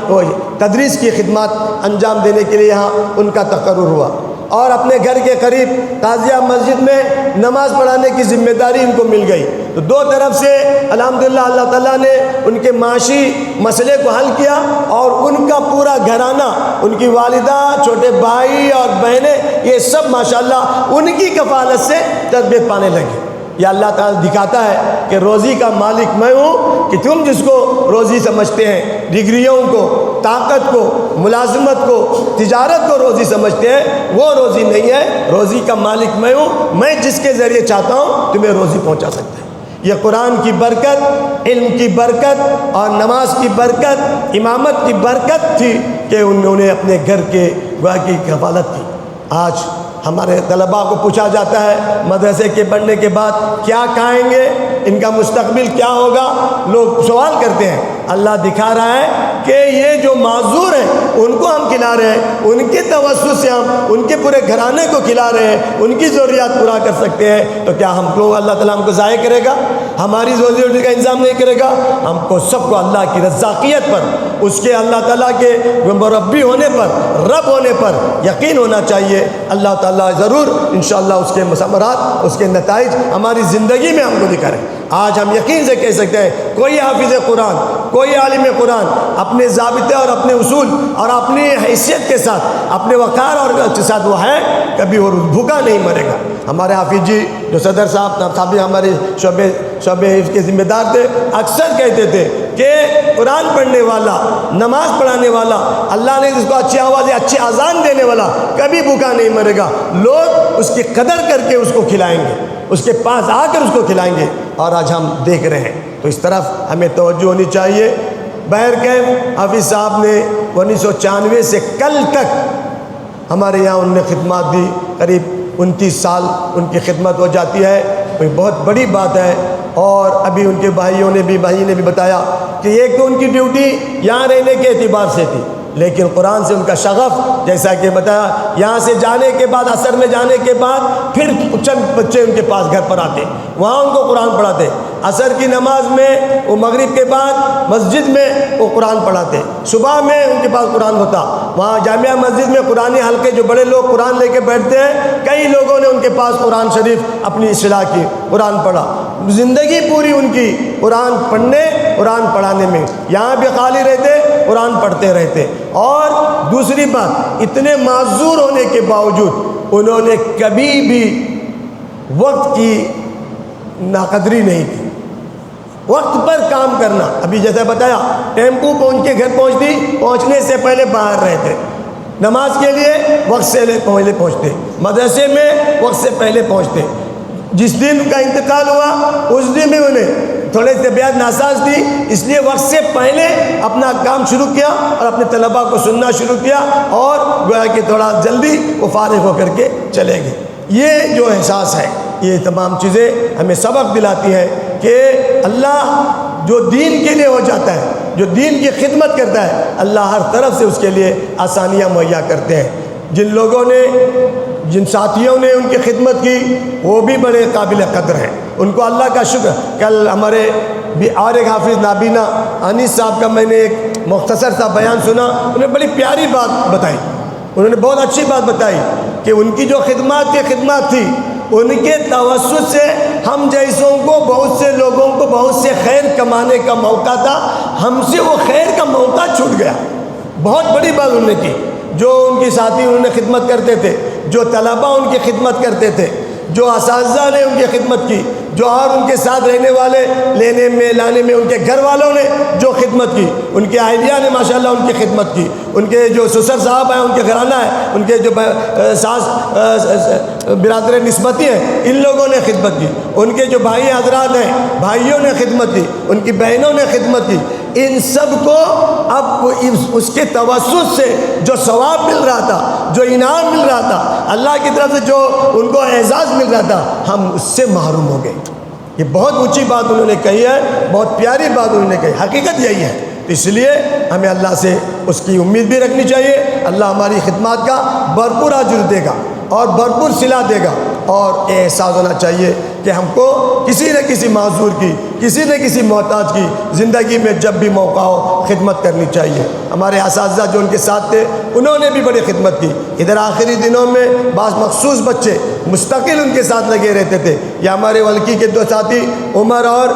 تدریس کی خدمات انجام دینے کے لیے یہاں ان کا تقرر ہوا. اور اپنے گھر کے قریب قاضیہ مسجد میں نماز پڑھانے کی ذمہ داری ان کو مل گئی. تو دو طرف سے الحمدللہ اللہ تعالیٰ نے ان کے معاشی مسئلے کو حل کیا اور ان کا پورا گھرانہ، ان کی والدہ، چھوٹے بھائی اور بہنیں، یہ سب ماشاءاللہ ان کی کفالت سے تربیت پانے لگے. یہ اللہ تعالیٰ دکھاتا ہے کہ روزی کا مالک میں ہوں، کہ تم جس کو روزی سمجھتے ہیں، ڈگریوں کو، طاقت کو، ملازمت کو، تجارت کو روزی سمجھتے ہیں، وہ روزی نہیں ہے. روزی کا مالک میں ہوں. میں جس کے ذریعے چاہتا ہوں تمہیں روزی پہنچا سکتا ہے. یہ قرآن کی برکت، علم کی برکت اور نماز کی برکت، امامت کی برکت تھی کہ انہوں نے اپنے گھر کے گویا کی کفالت کی. آج ہمارے طلباء کو پوچھا جاتا ہے مدرسے کے پڑھنے کے بعد کیا کھائیں گے، ان کا مستقبل کیا ہوگا، لوگ سوال کرتے ہیں. اللہ دکھا رہا ہے کہ یہ جو معذور ہیں ان کو ہم کھلا رہے ہیں، ان کے توسط سے ہم ان کے پورے گھرانے کو کھلا رہے ہیں، ان کی ضروریات پورا کر سکتے ہیں. تو کیا ہم لوگ اللہ تعالیٰ ہم کو ضائع کرے گا؟ ہماری روزی روٹی کا انتظام نہیں کرے گا؟ ہم کو سب کو اللہ کی رزاقیت پر، اس کے اللہ تعالیٰ کے مربی ہونے پر، رب ہونے پر یقین ہونا چاہیے. اللہ تعالیٰ ضرور انشاءاللہ اس کے ثمرات، اس کے نتائج ہماری زندگی میں ہم کو دکھا رہے ہیں. آج ہم یقین سے کہہ سکتے ہیں کوئی حافظ قرآن، کوئی عالم قرآن اپنے ضابطے اور اپنے اصول اور اپنی حیثیت کے ساتھ، اپنے وقار اور کے ساتھ وہ ہے، کبھی وہ بھوکا نہیں مرے گا. ہمارے حافظ جی جو صدر صاحب ہمارے شعبے حفظ کے ذمہ دار تھے، اکثر کہتے تھے کہ قرآن پڑھنے والا، نماز پڑھانے والا، اللہ نے جس کو اچھی آواز، اچھی اذان دینے والا کبھی بھوکا نہیں مرے گا. لوگ اس کی قدر کر کے اس کو کھلائیں گے، اس کے پاس آ کر اس کو کھلائیں گے. اور آج ہم دیکھ رہے ہیں. تو اس طرف ہمیں توجہ ہونی چاہیے. بہرکیف حافظ صاحب نے 1994 سے کل تک ہمارے یہاں ان نے خدمات دی. قریب 29 سال ان کی خدمت ہو جاتی ہے. کوئی بہت بڑی بات ہے. اور ابھی ان کے بھائی نے بھی بتایا کہ ایک تو ان کی ڈیوٹی یہاں رہنے کے اعتبار سے تھی، لیکن قرآن سے ان کا شغف، جیسا کہ بتایا، یہاں سے جانے کے بعد، عصر میں جانے کے بعد پھر چند بچے ان کے پاس گھر پر آتے، وہاں ان کو قرآن پڑھاتے. عصر کی نماز میں وہ مغرب کے بعد مسجد میں وہ قرآن پڑھاتے. صبح میں ان کے پاس قرآن ہوتا. وہاں جامعہ مسجد میں قرآنی حلقے، جو بڑے لوگ قرآن لے کے بیٹھتے ہیں، کئی لوگوں نے ان کے پاس قرآن شریف اپنی اصلاح کی، قرآن پڑھا. زندگی پوری ان کی قرآن پڑھنے، قرآن پڑھانے میں. یہاں بھی خالی رہتے، قرآن پڑھتے رہتے. اور دوسری بات، اتنے معذور ہونے کے باوجود انہوں نے کبھی بھی وقت کی ناقدری نہیں کی. وقت پر کام کرنا. ابھی جیسا بتایا، ٹیمپو پہنچ کے گھر پہنچنے سے پہلے باہر رہتے. نماز کے لیے وقت سے پہلے پہنچتے. مدرسے میں وقت سے پہلے پہنچتے. جس دن کا انتقال ہوا اس دن بھی انہیں تھوڑے طبیعت ناساز تھی، اس لیے وقت سے پہلے اپنا کام شروع کیا اور اپنے طلباء کو سننا شروع کیا، اور گویا کہ تھوڑا جلدی وہ فارغ ہو کر کے چلے گئے. یہ جو احساس ہے، یہ تمام چیزیں ہمیں سبق دلاتی ہیں کہ اللہ جو دین کے لیے ہو جاتا ہے، جو دین کی خدمت کرتا ہے، اللہ ہر طرف سے اس کے لیے آسانیاں مہیا کرتے ہیں. جن لوگوں نے، جن ساتھیوں نے ان کی خدمت کی، وہ بھی بڑے قابل قدر ہیں. ان کو اللہ کا شکر. کل ہمارے اور ایک حافظ نابینا انیس صاحب کا میں نے ایک مختصر سا بیان سنا. انہوں نے بڑی پیاری بات بتائی. انہوں نے بہت اچھی بات بتائی کہ ان کی جو خدمات تھی، ان کے توسط سے ہم جیسوں کو، بہت سے لوگوں کو بہت سے خیر کمانے کا موقع تھا. ہم سے وہ خیر کا موقع چھوٹ گیا. بہت بڑی بات انہوں نے کی. جو ان کی ساتھی انہوں نے خدمت کرتے تھے، جو طلباء ان کی خدمت کرتے تھے، جو اساتذہ نے ان کی خدمت کی، جو اور ان کے ساتھ رہنے والے، لینے میں لانے میں ان کے گھر والوں نے جو خدمت کی، ان کے اہلیہ نے ماشاءاللہ ان کی خدمت کی، ان کے جو سسر صاحب ہیں، ان کے گھرانہ ہے، ان کے جو ساس برادر نسبتی ہیں، ان لوگوں نے خدمت کی. ان کے جو بھائی حضرات ہیں، بھائیوں نے خدمت کی، ان کی بہنوں نے خدمت کی. ان سب کو اب اس کے توسط سے جو ثواب مل رہا تھا، جو انعام مل رہا تھا، اللہ کی طرف سے جو ان کو اعزاز مل رہا تھا، ہم اس سے محروم ہو گئے. یہ بہت اونچی بات انہوں نے کہی ہے، بہت پیاری بات انہوں نے کہی. حقیقت یہی ہے تو اس لیے ہمیں اللہ سے اس کی امید بھی رکھنی چاہیے. اللہ ہماری خدمات کا بھرپور اجر دے گا اور بھرپور صلہ دے گا. اور یہ احساس ہونا چاہیے کہ ہم کو کسی نہ کسی معذور کی, کسی نہ کسی محتاج کی زندگی میں جب بھی موقع ہو خدمت کرنی چاہیے. ہمارے اساتذہ جو ان کے ساتھ تھے انہوں نے بھی بڑی خدمت کی. ادھر آخری دنوں میں بعض مخصوص بچے مستقل ان کے ساتھ لگے رہتے تھے. یا ہمارے ولکی کے 2 ساتھی عمر اور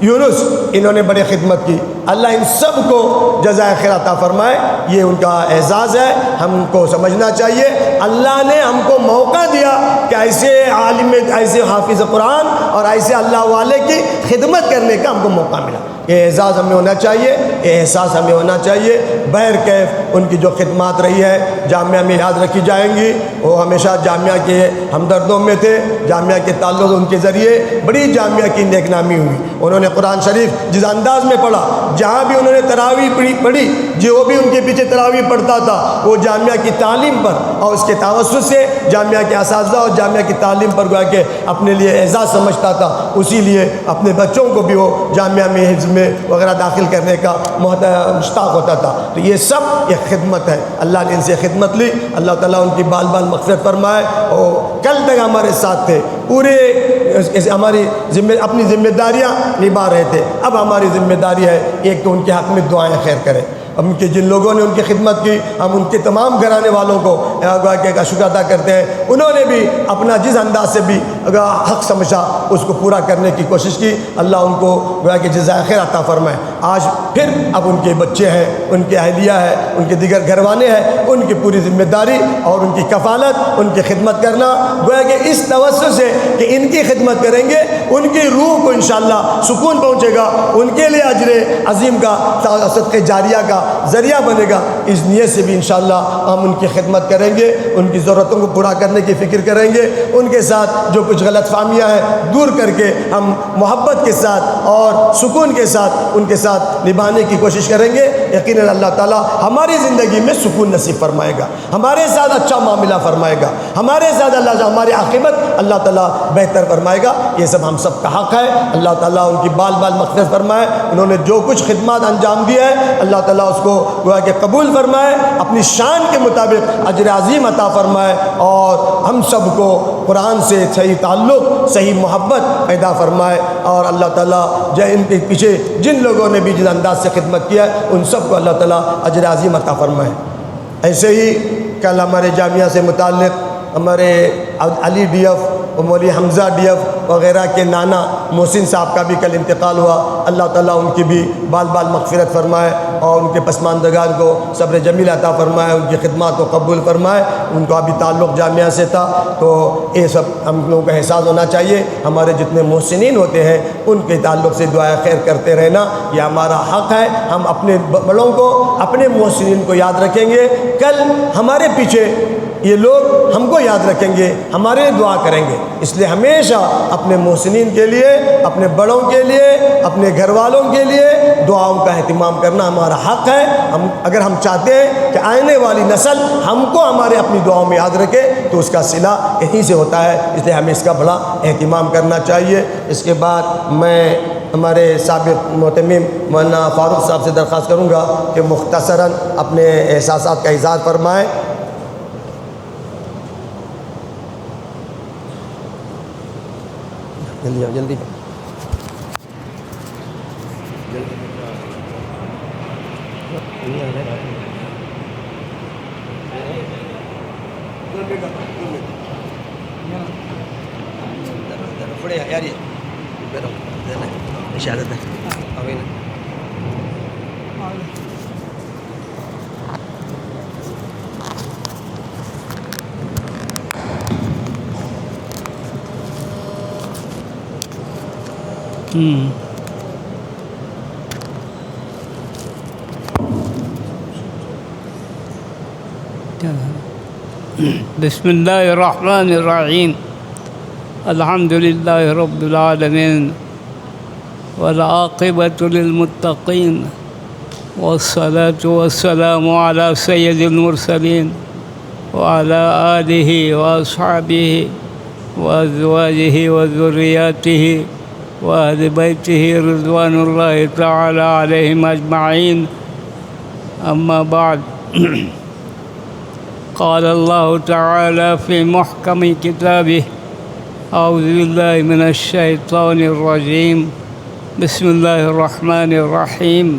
یونس, انہوں نے بڑی خدمت کی. اللہ ان سب کو جزائے خیر عطا فرمائے. یہ ان کا اعزاز ہے, ہم کو سمجھنا چاہیے اللہ نے ہم کو موقع دیا کہ ایسے عالم, ایسے حافظ قرآن اور ایسے اللہ والے کی خدمت کرنے کا ہم کو موقع ملا. یہ اعزاز ہمیں ہونا چاہیے, یہ احساس ہمیں ہونا چاہیے. بہر کیف ان کی جو خدمات رہی ہے جامعہ میں یاد رکھی جائیں گی. وہ ہمیشہ جامعہ کے ہمدردوں میں تھے. جامعہ کے تعلق ان کے ذریعے بڑی جامعہ کی نیک نامی ہوئی. انہوں نے قرآن شریف جس انداز میں پڑھا, جہاں بھی انہوں نے تراویح پڑھی, جو بھی ان کے پیچھے تراویح پڑھتا تھا وہ جامعہ کی تعلیم پر اور اس کے توسط سے جامعہ کے اساتذہ اور جامعہ کی تعلیم پر گویا کہ اپنے لیے اعزاز سمجھتا تھا. اسی لیے اپنے بچوں کو بھی وہ جامعہ میں حفظ میں وغیرہ داخل کرنے کا مشتاق ہوتا تھا. تو یہ سب ایک خدمت ہے. اللہ نے ان سے خدمت لی. اللہ تعالیٰ ان کی بال بال مغفرت فرمائے. اور کل تک ہمارے ساتھ تھے, پورے ہماری اپنی ذمہ داریاں نبھا رہے تھے. اب ہماری ذمہ داری ہے ایک تو ان کے حق میں دعائیں خیر کریں. ہم کے جن لوگوں نے ان کی خدمت کی, ہم ان کے تمام گھرانے والوں کو کا شکر ادا کرتے ہیں. انہوں نے بھی اپنا جس انداز سے بھی حق سمجھا اس کو پورا کرنے کی کوشش کی. اللہ ان کو گویا کہ جزائے خیر عطا فرمائے. آج پھر اب ان کے بچے ہیں, ان کی اہلیہ ہے, ان کے دیگر گھر والے ہیں, ان کی پوری ذمہ داری اور ان کی کفالت, ان کی خدمت کرنا گویا کہ اس توسط سے کہ ان کی خدمت کریں گے ان کی روح کو انشاءاللہ سکون پہنچے گا, ان کے لیے اجر عظیم کا صدقہ جاریہ کا ذریعہ بنے گا. اس نیت سے بھی انشاءاللہ ہم ان کی خدمت کریں گے, ان کی ضرورتوں کو پورا کرنے کی فکر کریں گے. ان کے ساتھ جو کچھ غلط فہمیاں ہیں دور کر کے ہم محبت کے ساتھ اور سکون کے ساتھ ان کے ساتھ نبھانے کی کوشش کریں گے. یقیناً اللہ تعالیٰ ہماری زندگی میں سکون نصیب فرمائے گا, ہمارے ساتھ اچھا معاملہ فرمائے گا, ہمارے ساتھ اللہ ہماری عاقبت اللہ تعالیٰ بہتر فرمائے گا. یہ سب ہم سب کا حق ہے. اللہ تعالیٰ ان کی بال بال مغفرت فرمائے. انہوں نے جو کچھ خدمات انجام دی ہے اللہ تعالیٰ اس کو گویا کہ قبول فرمائے, اپنی شان کے مطابق اجر عظیم عطا فرمائے, اور ہم سب کو قرآن سے صحیح تعلق, صحیح محبت پیدا فرمائے. اور اللہ تعالیٰ ان کے پیچھے جن لوگوں نے بھی جس انداز سے خدمت کیا ہے ان سب کو اللہ تعالیٰ اجر عظیم عطا فرمائے. ایسے ہی کل ہمارے جامعہ سے متعلق ہمارے علی ڈی ایف, مولوی حمزہ ڈی ایف وغیرہ کے نانا محسن صاحب کا بھی کل انتقال ہوا. اللہ تعالیٰ ان کی بھی بال بال مغفرت فرمائے اور ان کے پسماندگان کو صبر جمیل عطا فرمائے, ان کی خدمات کو قبول فرمائے. ان کا بھی تعلق جامعہ سے تھا. تو یہ سب ہم لوگوں کا احساس ہونا چاہیے. ہمارے جتنے محسنین ہوتے ہیں ان کے تعلق سے دعائیں خیر کرتے رہنا یہ ہمارا حق ہے. ہم اپنے بڑوں کو, اپنے محسنین کو یاد رکھیں گے. کل ہمارے پیچھے یہ لوگ ہم کو یاد رکھیں گے, ہمارے دعا کریں گے. اس لیے ہمیشہ اپنے محسنین کے لیے, اپنے بڑوں کے لیے, اپنے گھر والوں کے لیے دعاؤں کا اہتمام کرنا ہمارا حق ہے. اگر ہم چاہتے ہیں کہ آنے والی نسل ہم کو ہمارے اپنی دعاؤں میں یاد رکھے تو اس کا صلہ یہیں سے ہوتا ہے. اس لیے ہمیں اس کا بڑا اہتمام کرنا چاہیے. اس کے بعد میں ہمارے سابق معتمم مولانا فاروق صاحب سے درخواست کروں گا کہ مختصراً اپنے احساسات کا اظہار فرمائیں. جلدی اشارت ہے. بسم الله الرحمن الرحيم. الحمد لله رب العالمين والعاقبة للمتقين والصلاة والسلام على سيد المرسلين وعلى آله وأصحابه وأزواجه وذرياته وأهل بيته رضوان الله تعالى عليهم أجمعين. أما بعد قال الله تعالى في محكم كتابه: أعوذ بالله من الشيطان الرجيم. بسم الله الرحمن الرحيم.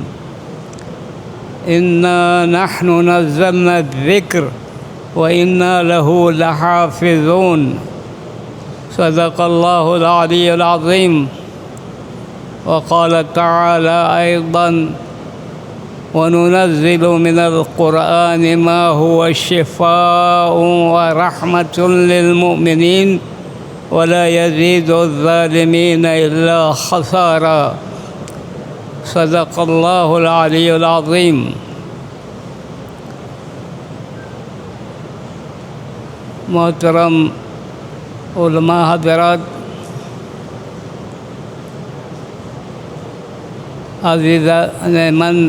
إنا نحن نزلنا الذكر وإنا له لحافظون. صدق الله العلي العظيم. وقال تعالى أيضا: وننزل من القرآن ما هو شفاء ورحمة للمؤمنين ولا يزيد الظالمين إلا خسارا. صدق الله العلي العظيم. محترم علماء حضرات، عزیزان من،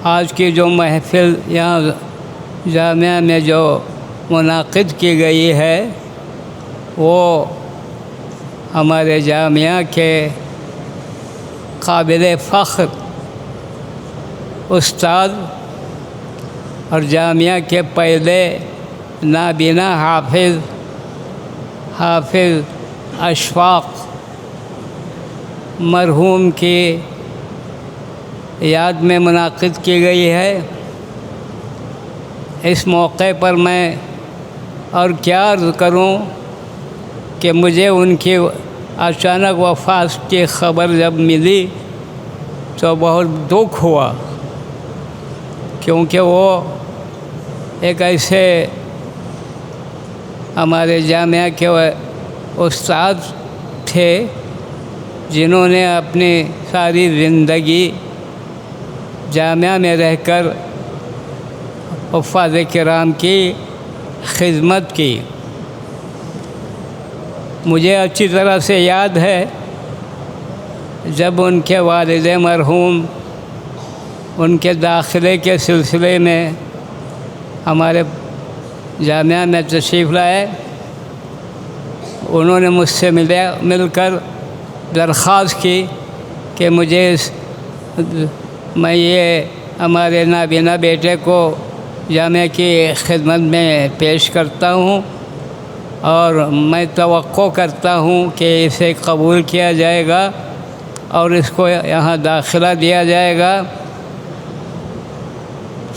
آج کی جو محفل یہاں جامعہ میں جو منعقد کی گئی ہے وہ ہمارے جامعہ کے قابل فخر استاد اور جامعہ کے پہلے نابینا حافظ اشفاق مرحوم کی یاد میں منعقد کی گئی ہے۔ اس موقع پر میں اور کیا عرض کروں کہ مجھے ان کی اچانک وفات کی خبر جب ملی تو بہت دکھ ہوا، کیونکہ وہ ایک ایسے ہمارے جامعہ کے استاد تھے جنہوں نے اپنی ساری زندگی جامعہ میں رہ کر حفاظ کرام کی خدمت کی۔ مجھے اچھی طرح سے یاد ہے جب ان کے والد مرحوم ان کے داخلے کے سلسلے میں ہمارے جامعہ میں تشریف لائے، انہوں نے مجھ سے مل کر درخواست کی کہ میں یہ ہمارے نابینا بیٹے کو جامعہ کی خدمت میں پیش کرتا ہوں اور میں توقع کرتا ہوں کہ اسے قبول کیا جائے گا اور اس کو یہاں داخلہ دیا جائے گا۔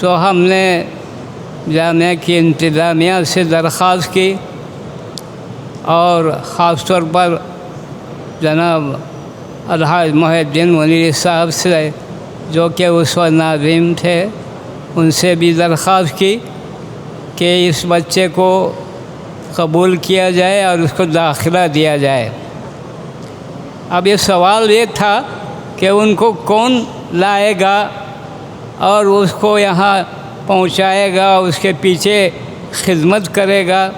تو ہم نے جامعہ کی انتظامیہ سے درخواست کی اور خاص طور پر جناب الحاج محی الدین منیری صاحب سے جو کہ اس وقت ناظم تھے، ان سے بھی درخواست کی کہ اس بچے کو قبول کیا جائے اور اس کو داخلہ دیا جائے۔ اب یہ سوال یہ تھا کہ ان کو کون لائے گا اور اس کو یہاں پہنچائے گا، اس کے پیچھے خدمت کرے گا۔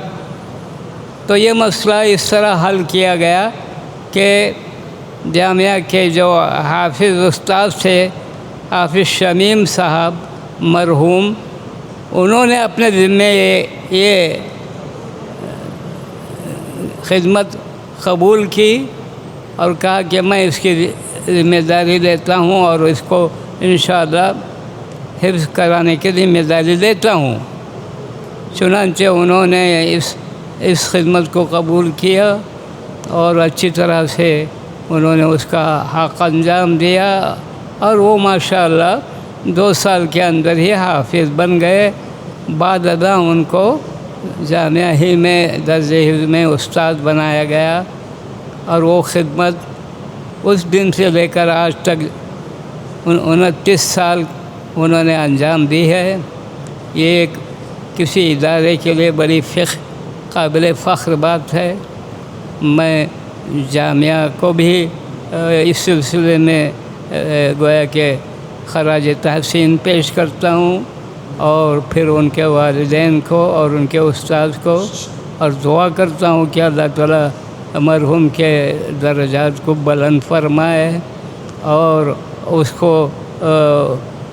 تو یہ مسئلہ اس طرح حل کیا گیا کہ جامعہ کے جو حافظ استاد تھے، حافظ شمیم صاحب مرحوم، انہوں نے اپنے ذمے یہ خدمت قبول کی اور کہا کہ میں اس کی ذمہ داری لیتا ہوں اور اس کو انشاءاللہ حفظ کرانے کی ذمہ داری لیتا ہوں۔ چنانچہ انہوں نے اس خدمت کو قبول کیا اور اچھی طرح سے انہوں نے اس کا حق انجام دیا اور وہ ماشاءاللہ 2 سال کے اندر ہی حافظ بن گئے۔ بعد ازاں ان کو جامعہ ہی میں درجہ حفظ میں استاد بنایا گیا اور وہ خدمت اس دن سے لے کر آج تک 29 سال انہوں نے انجام دی ہے۔ یہ ایک کسی ادارے کے لیے بڑی قابل فخر بات ہے۔ میں جامعہ کو بھی اس سلسلے میں گویا کہ خراج تحسین پیش کرتا ہوں اور پھر ان کے والدین کو اور ان کے استاد کو، اور دعا کرتا ہوں کہ اللہ تعالیٰ مرحوم کے درجات کو بلند فرمائے اور اس کو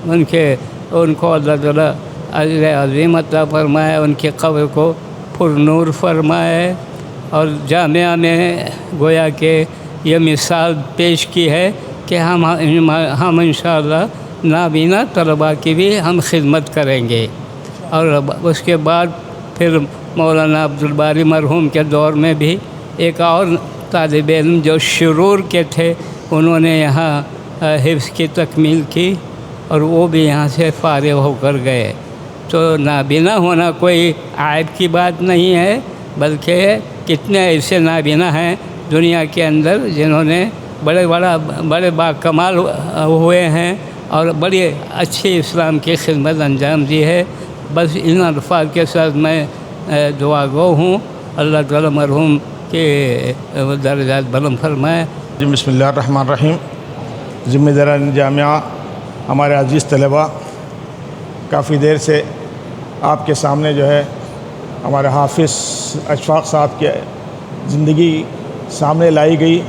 ان کو اللہ تعالیٰ اجر عظیم عطا فرمائے، ان کے قبر کو پر نور فرمائے اور جامعہ میں گویا کہ یہ مثال پیش کی ہے کہ ہم انشاءاللہ نابینا طلباء کی بھی ہم خدمت کریں گے. اور اس کے بعد پھر مولانا عبدالباری مرحوم کے دور میں بھی ایک اور طالب علم جو شرور کے تھے انہوں نے یہاں حفظ کی تکمیل کی اور وہ بھی یہاں سے فارغ ہو کر گئے. تو نابینا ہونا کوئی عیب کی بات نہیں ہے، بلکہ کتنے ایسے نابینا ہیں دنیا کے اندر جنہوں نے بڑے باکمال ہوئے ہیں اور بڑی اچھی اسلام کی خدمت انجام دی ہے. بس ان الفاظ کے ساتھ میں دعا گو ہوں. اللہ تعالی مرحوم کے درجات بلند فرمائے. بسم اللہ الرحمن الرحیم. ذمہ داران جامعہ، ہمارے عزیز طلباء، کافی دیر سے آپ کے سامنے جو ہے ہمارے حافظ اشفاق صاحب کی زندگی سامنے لائی گئی.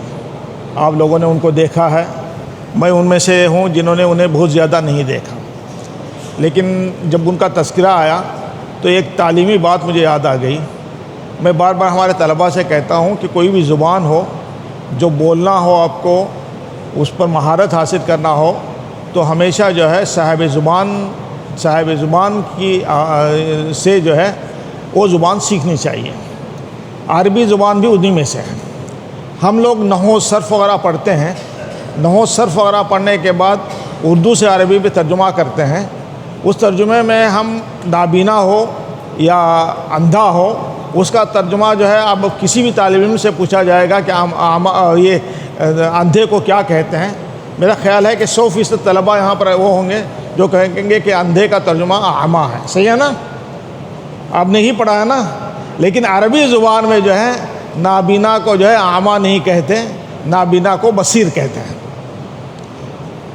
آپ لوگوں نے ان کو دیکھا ہے. میں ان میں سے ہوں جنہوں نے انہیں بہت زیادہ نہیں دیکھا، لیکن جب ان کا تذکرہ آیا تو ایک تعلیمی بات مجھے یاد آ گئی. میں بار بار ہمارے طلباء سے کہتا ہوں کہ کوئی بھی زبان ہو، جو بولنا ہو، آپ کو اس پر مہارت حاصل کرنا ہو، تو ہمیشہ جو ہے صاحب زبان کی سے جو ہے وہ زبان سیکھنی چاہیے. عربی زبان بھی انہی میں سے ہے. ہم لوگ نحو صرف وغیرہ پڑھتے ہیں. نحو صرف وغیرہ پڑھنے کے بعد اردو سے عربی پہ ترجمہ کرتے ہیں. اس ترجمے میں ہم نابینا ہو یا اندھا ہو، اس کا ترجمہ جو ہے اب کسی بھی طالب علم سے پوچھا جائے گا کہ یہ اندھے کو کیا کہتے ہیں. میرا خیال ہے کہ 100% طلباء یہاں پر وہ ہوں گے جو کہیں گے کہ اندھے کا ترجمہ اعمیٰ ہے. صحیح ہے نا؟ آپ نے ہی پڑھا ہے نا. لیکن عربی زبان میں جو ہے نابینا کو جو ہے اعمیٰ نہیں کہتے، نابینا کو بصیر کہتے ہیں.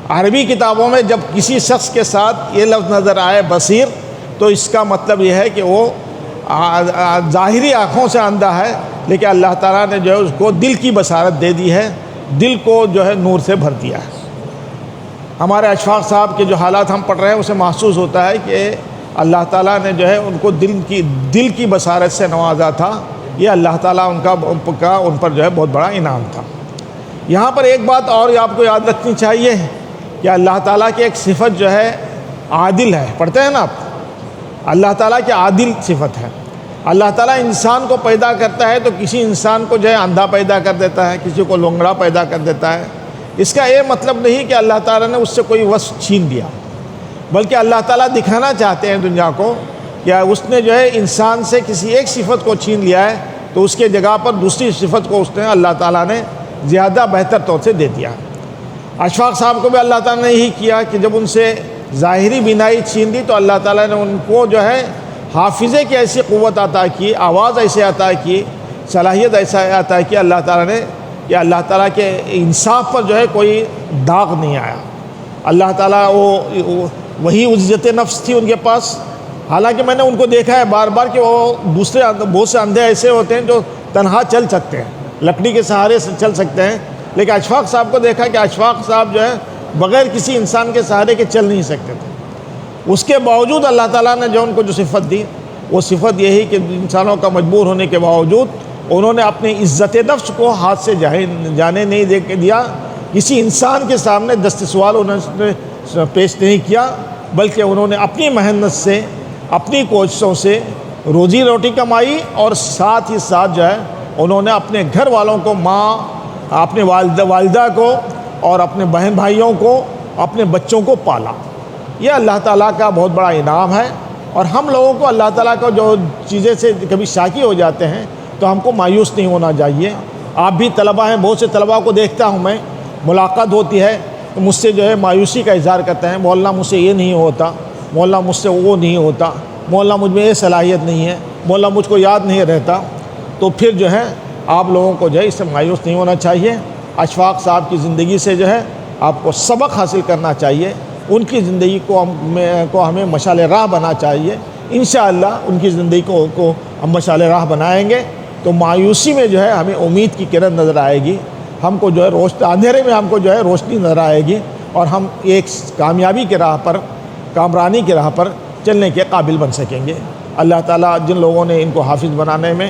عربی کتابوں میں جب کسی شخص کے ساتھ یہ لفظ نظر آئے بصیر، تو اس کا مطلب یہ ہے کہ وہ ظاہری آنکھوں سے اندھا ہے، لیکن اللہ تعالیٰ نے جو ہے اس کو دل کی بصارت دے دی ہے، دل کو جو ہے نور سے بھر دیا ہے. ہمارے اشفاق صاحب کے جو حالات ہم پڑھ رہے ہیں اسے محسوس ہوتا ہے کہ اللہ تعالیٰ نے جو ہے ان کو دل کی بصارت سے نوازا تھا. یہ اللہ تعالیٰ ان پر جو ہے بہت بڑا انعام تھا. یہاں پر ایک بات اور آپ کو یاد رکھنی چاہیے کہ اللہ تعالیٰ کی ایک صفت جو ہے عادل ہے. پڑھتے ہیں نا آپ؟ اللہ تعالیٰ کی عادل صفت ہے. اللہ تعالیٰ انسان کو پیدا کرتا ہے تو کسی انسان کو جو ہے اندھا پیدا کر دیتا ہے، کسی کو لنگڑا پیدا کر دیتا ہے. اس کا یہ مطلب نہیں کہ اللہ تعالیٰ نے اس سے کوئی وصف چھین دیا، بلکہ اللہ تعالیٰ دکھانا چاہتے ہیں دنیا کو کہ اس نے جو ہے انسان سے کسی ایک صفت کو چھین لیا ہے تو اس کے جگہ پر دوسری صفت کو اس نے اللہ تعالیٰ نے زیادہ بہتر طور سے دے دیا. اشفاق صاحب کو بھی اللہ تعالیٰ نے یہی کیا کہ جب ان سے ظاہری بینائی چھین دی تو اللہ تعالیٰ نے ان کو جو ہے حافظے کی ایسی قوت عطا کی، آواز ایسے عطا کی، صلاحیت ایسا عطا کی اللہ تعالیٰ نے کہ اللہ تعالیٰ کے انصاف پر جو ہے کوئی داغ نہیں آیا. اللہ تعالیٰ وہی عزت نفس تھی ان کے پاس. حالانکہ میں نے ان کو دیکھا ہے بار بار کہ وہ دوسرے بہت سے اندھے ایسے ہوتے ہیں جو تنہا چل سکتے ہیں، لکڑی کے سہارے سے چل سکتے ہیں، لیکن اشفاق صاحب کو دیکھا کہ اشفاق صاحب جو ہے بغیر کسی انسان کے سہارے کے چل نہیں سکتے تھے. اس کے باوجود اللہ تعالیٰ نے جو ان کو جو صفت دی، وہ صفت یہی کہ انسانوں کا مجبور ہونے کے باوجود انہوں نے اپنی عزت نفس کو ہاتھ سے جانے نہیں دیا. کسی انسان کے سامنے دست سوال انہوں نے پیش نہیں کیا، بلکہ انہوں نے اپنی محنت سے، اپنی کوششوں سے روزی روٹی کمائی، اور ساتھ ہی ساتھ جو ہے انہوں نے اپنے گھر والوں کو، ماں، اپنے والدہ کو اور اپنے بہن بھائیوں کو، اپنے بچوں کو پالا. یہ اللہ تعالیٰ کا بہت بڑا انعام ہے. اور ہم لوگوں کو اللہ تعالیٰ کو جو چیزیں سے کبھی شاکی ہو جاتے ہیں تو ہم کو مایوس نہیں ہونا چاہیے. آپ بھی طلباء ہیں، بہت سے طلباء کو دیکھتا ہوں میں، ملاقات ہوتی ہے تو مجھ سے جو ہے مایوسی کا اظہار کرتے ہیں، مولانا مجھ سے یہ نہیں ہوتا، مولانا مجھ سے وہ نہیں ہوتا، مولانا مجھ میں یہ صلاحیت نہیں ہے، مولانا مجھ کو یاد نہیں رہتا. تو پھر جو ہے آپ لوگوں کو جو ہے اس سے مایوس نہیں ہونا چاہیے. اشفاق صاحب کی زندگی سے جو ہے آپ کو سبق حاصل کرنا چاہیے. ان کی زندگی کو ہمیں مشعل راہ بنا چاہیے. انشاءاللہ ان کی زندگی کو ہم مشعل راہ بنائیں گے تو مایوسی میں جو ہے ہمیں امید کی کرن نظر آئے گی. ہم کو جو ہے اندھیرے میں ہم کو جو ہے روشنی نظر آئے گی، اور ہم ایک کامیابی کے راہ پر، کامرانی کے راہ پر چلنے کے قابل بن سکیں گے. اللہ تعالیٰ جن لوگوں نے ان کو حافظ بنانے میں